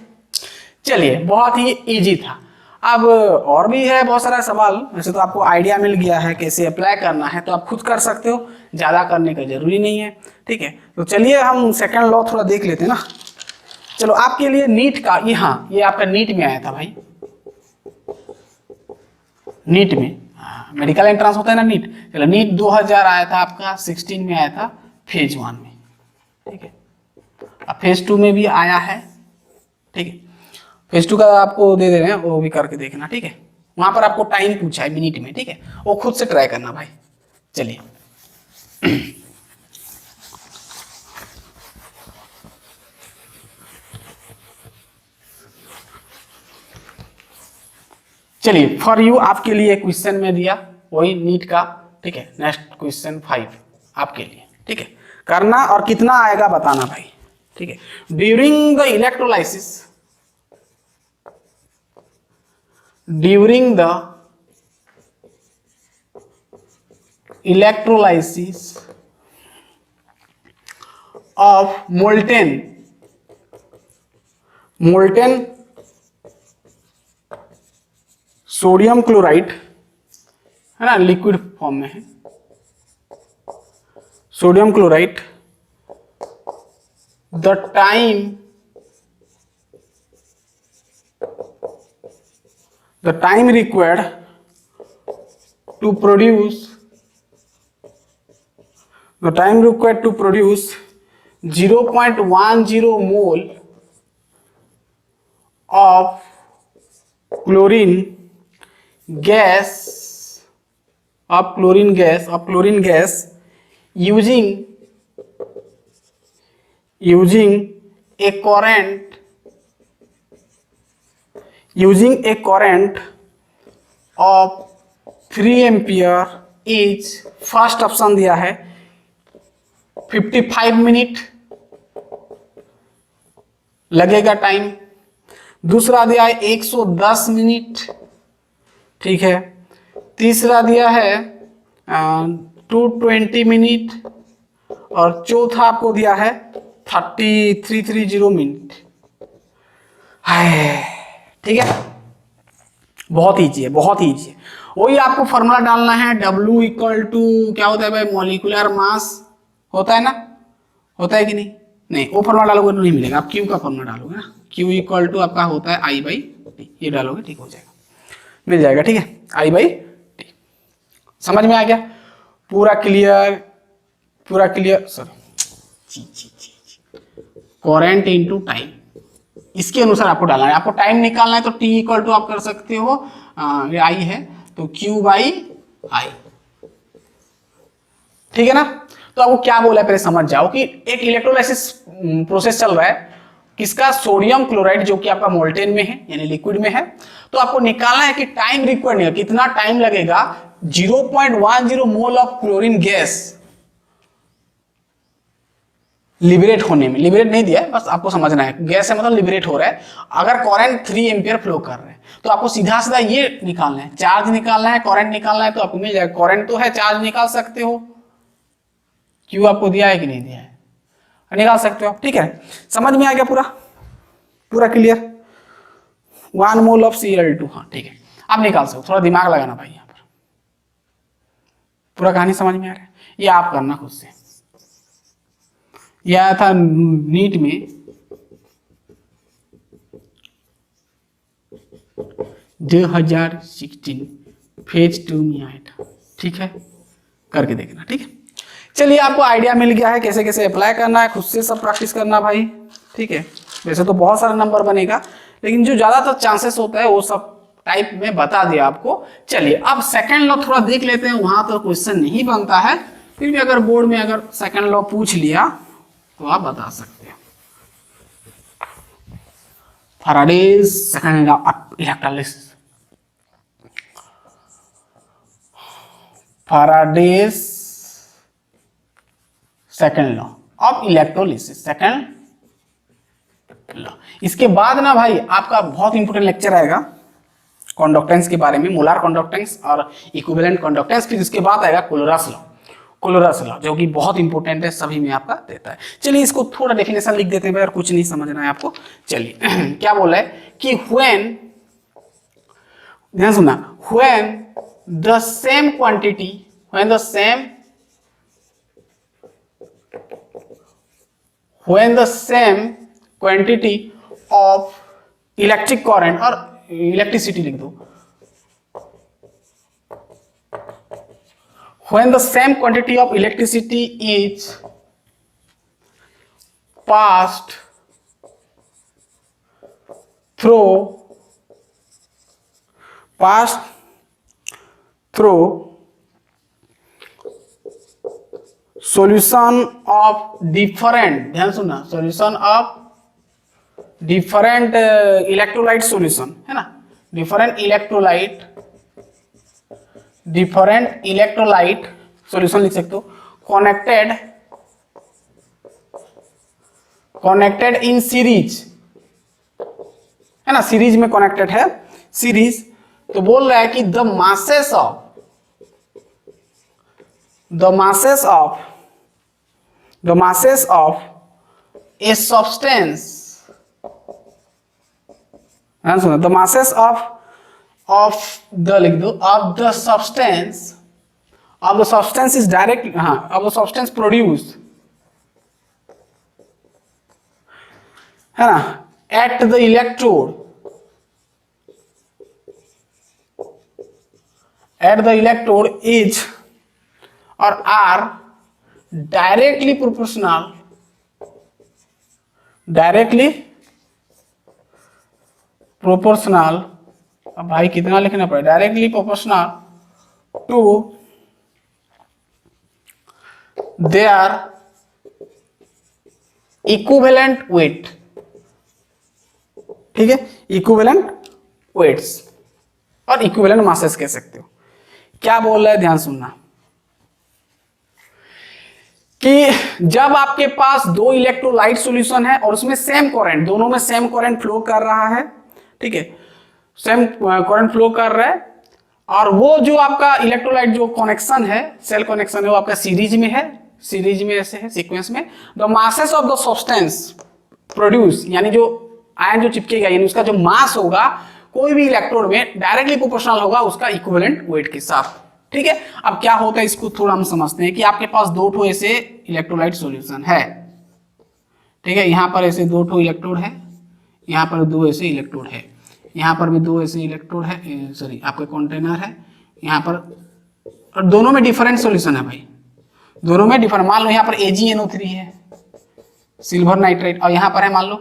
चलिए बहुत ही इजी था। अब और भी है बहुत सारा सवाल, वैसे तो आपको आइडिया मिल गया है कैसे अप्लाई करना है, तो आप खुद कर सकते हो, ज़्यादा करने का जरूरी नहीं है, ठीक है। तो चलिए हम सेकंड लॉ थोड़ा देख लेते हैं ना। चलो आपके लिए नीट का ये, हाँ ये आपका नीट में आया था भाई, नीट में मेडिकल एंट्रेंस होता है ना नीट। चलो नीट 2000 आया था आपका 16 में आया था फेज 1 में, ठीक है। अब फेज 2 में भी आया है, ठीक है। फेज 2 का आपको दे दे रहे हैं, वो भी करके देखना, ठीक है। वहां पर आपको टाइम पूछा है मिनट में, ठीक है, वो खुद से ट्राई करना भाई। चलिए चलिए फॉर यू आपके लिए क्वेश्चन में दिया वही नीट का, ठीक है। नेक्स्ट क्वेश्चन 5 आपके लिए, ठीक है। करना और कितना आएगा बताना भाई, ठीक है। During the electrolysis, during the electrolysis of molten sodium chloride, है ना, लिक्विड फॉर्म में है sodium chloride, the time required to produce 0.10 mole of chlorine gas using a current of 3 ampere is, first option दिया है 55 मिनट लगेगा टाइम, दूसरा दिया है 110 मिनट, ठीक है। तीसरा दिया है 220 मिनट और चौथा आपको दिया है 330 मिनट, ठीक है। बहुत ईजी है, बहुत ईजी है। वही आपको फॉर्मूला डालना है, W इक्वल टू क्या होता है भाई, मॉलिक्यूलर मास होता है ना, होता है कि नहीं, नहीं वो फॉर्मूला डालोगे तो नहीं मिलेगा, आप Q का फॉर्मूला डालोगे ना, Q इक्वल टू आपका होता है I/T, ये डालोगे ठीक हो जाएगा, मिल जाएगा, ठीक है, I/T। समझ में आ गया? पूरा clear sir, current into time, इसके अनुसार आपको डालना है। आपको टाइम निकालना है तो T इक्वल टू आप कर सकते हो, ये I है तो Q/I, ठीक है ना। तो आपको क्या बोला है पहले समझ जाओ कि एक इलेक्ट्रोलाइसिस प्रोसेस चल रहा है, किसका, सोडियम क्लोराइड, जो कि आपका मोल्टेन में है यानी लिक्विड में है। तो आपको निकालना है कि टाइम रिक्वायर्ड है, कितना टाइम लगेगा 0.10 mole of chlorine gas liberate होने में, लिबरेट नहीं दिया है, बस आपको समझना है, गैस है मतलब लिबरेट हो रहा है। अगर करंट 3 एम्पियर फ्लो कर रहे हैं तो आपको सीधा सीधा ये निकालना है, चार्ज निकालना है, करंट निकालना है, तो आपको मिल जाएगा। करंट तो है, चार्ज निकाल सकते हो, क्यों आपको दिया है कि नहीं दिया है, निकाल सकते हो आप। ठीक है, समझ में आ गया पूरा, पूरा क्लियर। 1 मोल ऑफ Cl2, हाँ ठीक है, आप निकाल सकते हो, थोड़ा दिमाग लगाना भाई यहाँ पर। पूरा कहानी समझ में आ रहा है, ये आप करना खुद से। यह आया था नीट में 2016 फेज 2 में आया था। ठीक है, करके देखना। ठीक है, चलिए आपको आइडिया मिल गया है कैसे कैसे अप्लाई करना है, खुद से सब प्रैक्टिस करना भाई। ठीक है, वैसे तो बहुत सारा नंबर बनेगा, लेकिन जो ज्यादातर चांसेस होता है वो सब टाइप में बता दिया आपको। चलिए अब सेकंड लॉ थोड़ा देख लेते हैं, वहां तो क्वेश्चन नहीं बनता है, फिर भी अगर बोर्ड में अगर सेकंड लॉ पूछ लिया तो आप बता सकते हो। Faraday's second law of electrolysis, Faraday's second law of electrolysis, second law. इसके बाद ना भाई आपका बहुत इंपोर्टेंट लेक्चर आएगा कंडक्टेंस के बारे में, मोलार कंडक्टेंस और इक्विवेलेंट कंडक्टेंस। फिर इसके बाद आएगा कोलोरस लॉ, कोलोरस लॉ जो कि बहुत इंपॉर्टेंट है, सभी में आपका देता है। चलिए इसको थोड़ा डेफिनेशन लिख देते हैं भाई, और कुछ नहीं समझना है आपको। चलिए क्या बोला है कि व्हेन, ध्यान सुनना, when the same quantity, when the same, when the same quantity of electric current, और इलेक्ट्रिसिटी लिख दो, when the same quantity of electricity is passed through solution of different, ध्यान सुनना, solution of different electrolyte solution है ना, different इलेक्ट्रोलाइट सॉल्यूशन लिख सकते हो, कनेक्टेड इन सीरीज है ना, सीरीज में कनेक्टेड है, सीरीज। तो बोल रहा है कि the masses of a substance, सुना, द मासेस of the लिख दो, of the substance is direct, हाँ, of the substance produced है ना at the electrode is or are directly proportional, अब भाई कितना लिखना पड़ेगा, directly proportional to their equivalent weight. ठीक है, इक्विवेलेंट वेट्स और इक्विवेलेंट मासेस कह सकते हो। क्या बोल रहा है, ध्यान सुनना, कि जब आपके पास दो इलेक्ट्रोलाइट सॉल्यूशन है और उसमें सेम करंट, दोनों में सेम करंट फ्लो कर रहा है, ठीक है, सेम करंट फ्लो कर रहा है, और वो जो आपका इलेक्ट्रोलाइट जो कनेक्शन है, सेल कनेक्शन है, वो आपका सीरीज में है, सीरीज में ऐसे है, सीक्वेंस में। The masses of the substance produce, यानी जो आयन जो चिपकेगा, यानी उसका जो मास होगा कोई भी इलेक्ट्रोड में डायरेक्टली प्रोपोर्शनल होगा उसका इक्विवेलेंट वेट के साथ। ठीक है, अब क्या होता है इसको थोड़ा हम समझते हैं कि आपके पास दो ठो ऐसे इलेक्ट्रोलाइट सॉल्यूशन है, ठीक है, यहां पर ऐसे दो ठो इलेक्ट्रोड है, यहां पर दो ऐसे इलेक्ट्रोड है, यहाँ पर भी दो ऐसे इलेक्ट्रोड है, सॉरी आपका कंटेनर है यहाँ पर, और दोनों में डिफरेंट सॉल्यूशन है भाई, दोनों में डिफरेंट। मान लो यहाँ पर AgNO3 है, सिल्वर नाइट्रेट, और यहाँ पर है मान लो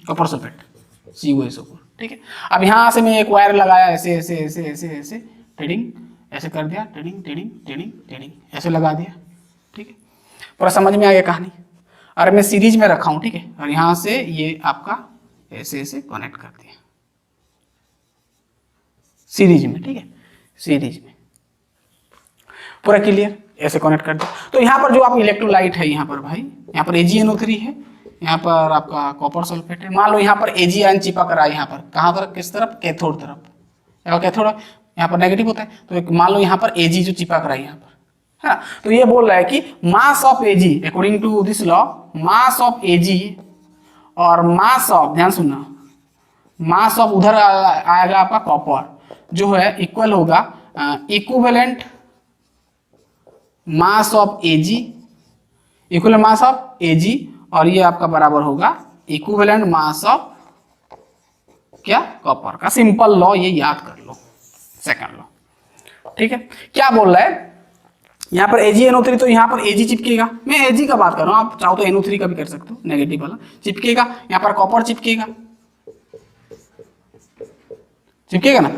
कॉपर सल्फेट CuSO4। ठीक है, अब यहाँ से मैं एक वायर लगाया ऐसे ऐसे ऐसे ऐसे ऐसे ट्रेडिंग ऐसे कर दिया, ट्रेडिंग ऐसे लगा दिया। ठीक है, पूरा समझ में आ गया कहानी। और मैं सीरीज में रखा हूँ, ठीक है, और यहाँ से ये आपका ऐसे ऐसे कनेक्ट कर दिया सीरीज में। ठीक है, सीरीज में पूरा क्लियर, ऐसे कनेक्ट कर दो। तो यहाँ पर जो आप इलेक्ट्रोलाइट है यहाँ पर भाई, यहाँ पर AgNO3 है, यहाँ पर आपका कॉपर सल्फेट है। मान लो यहाँ पर Ag आयन चिपक रहा है यहाँ पर, कहाँ तरफ, किस तरफ, कैथोड तरफ, या कैथोड यहाँ पर नेगेटिव होता है, तो एक मान लो यहाँ पर Ag जो चिपक रहा है यहाँ पर, है ना। तो ये बोल रहा है कि mass of Ag according to this law, mass of Ag और मास ऑफ, ध्यान सुनना, मास ऑफ उधर आएगा आपका कॉपर, जो है इक्वल होगा equivalent mass of Ag, equivalent mass of Ag, और ये आपका बराबर होगा इक्विवेलेंट मास ऑफ क्या, कॉपर का। सिंपल लॉ ये याद कर लो, सेकंड लॉ, ठीक है। क्या बोल रहा है यहाँ पर AgNO3, तो यहाँ पर Ag चिपकेगा, मैं Ag का बात कर रहा हूँ, आप चाहो तो NO3 का भी कर सकते हो, नेगेटिव वाला चिपकेगा, यहाँ पर कॉपर चिपकेगा, चिपकेगा ना।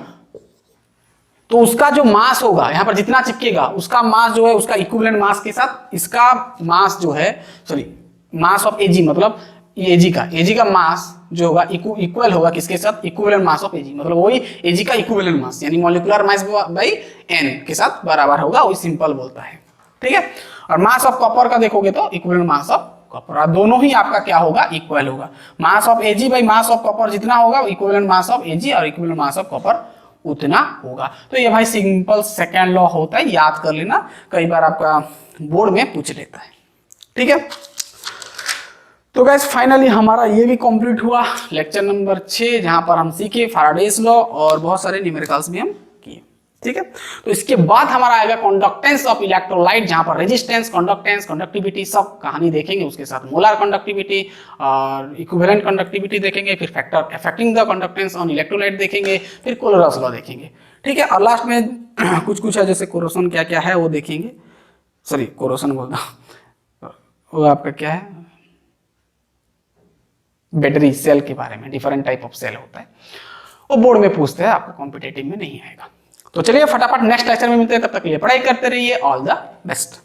तो उसका जो मास होगा यहाँ पर जितना चिपकेगा, उसका मास जो है उसका इक्विवेलेंट मास के साथ इसका मास जो है, सॉरी मास ऑफ Ag, मतलब ये Ag का मास जो होगा इक्वल होगा किसके साथ, इक्विवेलेंट मास ऑफ Ag, मतलब वही Ag का इक्विवेलेंट मास यानी मॉलिक्यूलर मास बाई n के साथ बराबर होगा, वही सिंपल बोलता है, ठीक है। और मास ऑफ कॉपर का देखोगे तो इक्विवेलेंट मास ऑफ कॉपर, दोनों ही आपका क्या होगा, इक्वल होगा। मास of Ag by mass of copper जितना होगा, इक्विवेलेंट मास ऑफ Ag और इक्विवेलेंट मास ऑफ कॉपर उतना होगा। तो ये भाई सिंपल सेकेंड लॉ होता है, याद कर लेना, कई बार आपका बोर्ड में पूछ लेता है, ठीक है। तो गाइस फाइनली हमारा ये भी कंप्लीट हुआ लेक्चर नंबर 6, जहां पर हम सीखे फैराडेज लॉ और बहुत सारे न्यूमेरिकल्स भी हम किए, ठीक है। तो इसके बाद हमारा आएगा कंडक्टेंस ऑफ इलेक्ट्रोलाइट, जहां पर रेजिस्टेंस, कंडक्टेंस, कंडक्टिविटी सब कहानी देखेंगे, उसके साथ मोलर कंडक्टिविटी और इक्विवेलेंट कंडक्टिविटी देखेंगे, फिर factor affecting the conductance on electrolyte देखेंगे, फिर कोलोरस लॉ देखेंगे, ठीक है। और लास्ट में कुछ है, जैसे कोरोसन क्या क्या है वो देखेंगे, सॉरी कोरोसन बोलता, वो आपका क्या है, बैटरी सेल के बारे में, डिफरेंट टाइप ऑफ सेल होता है, वो बोर्ड में पूछते हैं, आपका कॉम्पिटेटिव में नहीं आएगा। तो चलिए फटाफट नेक्स्ट लेक्चर में मिलते हैं, तब तक के लिए पढ़ाई करते रहिए, ऑल द बेस्ट।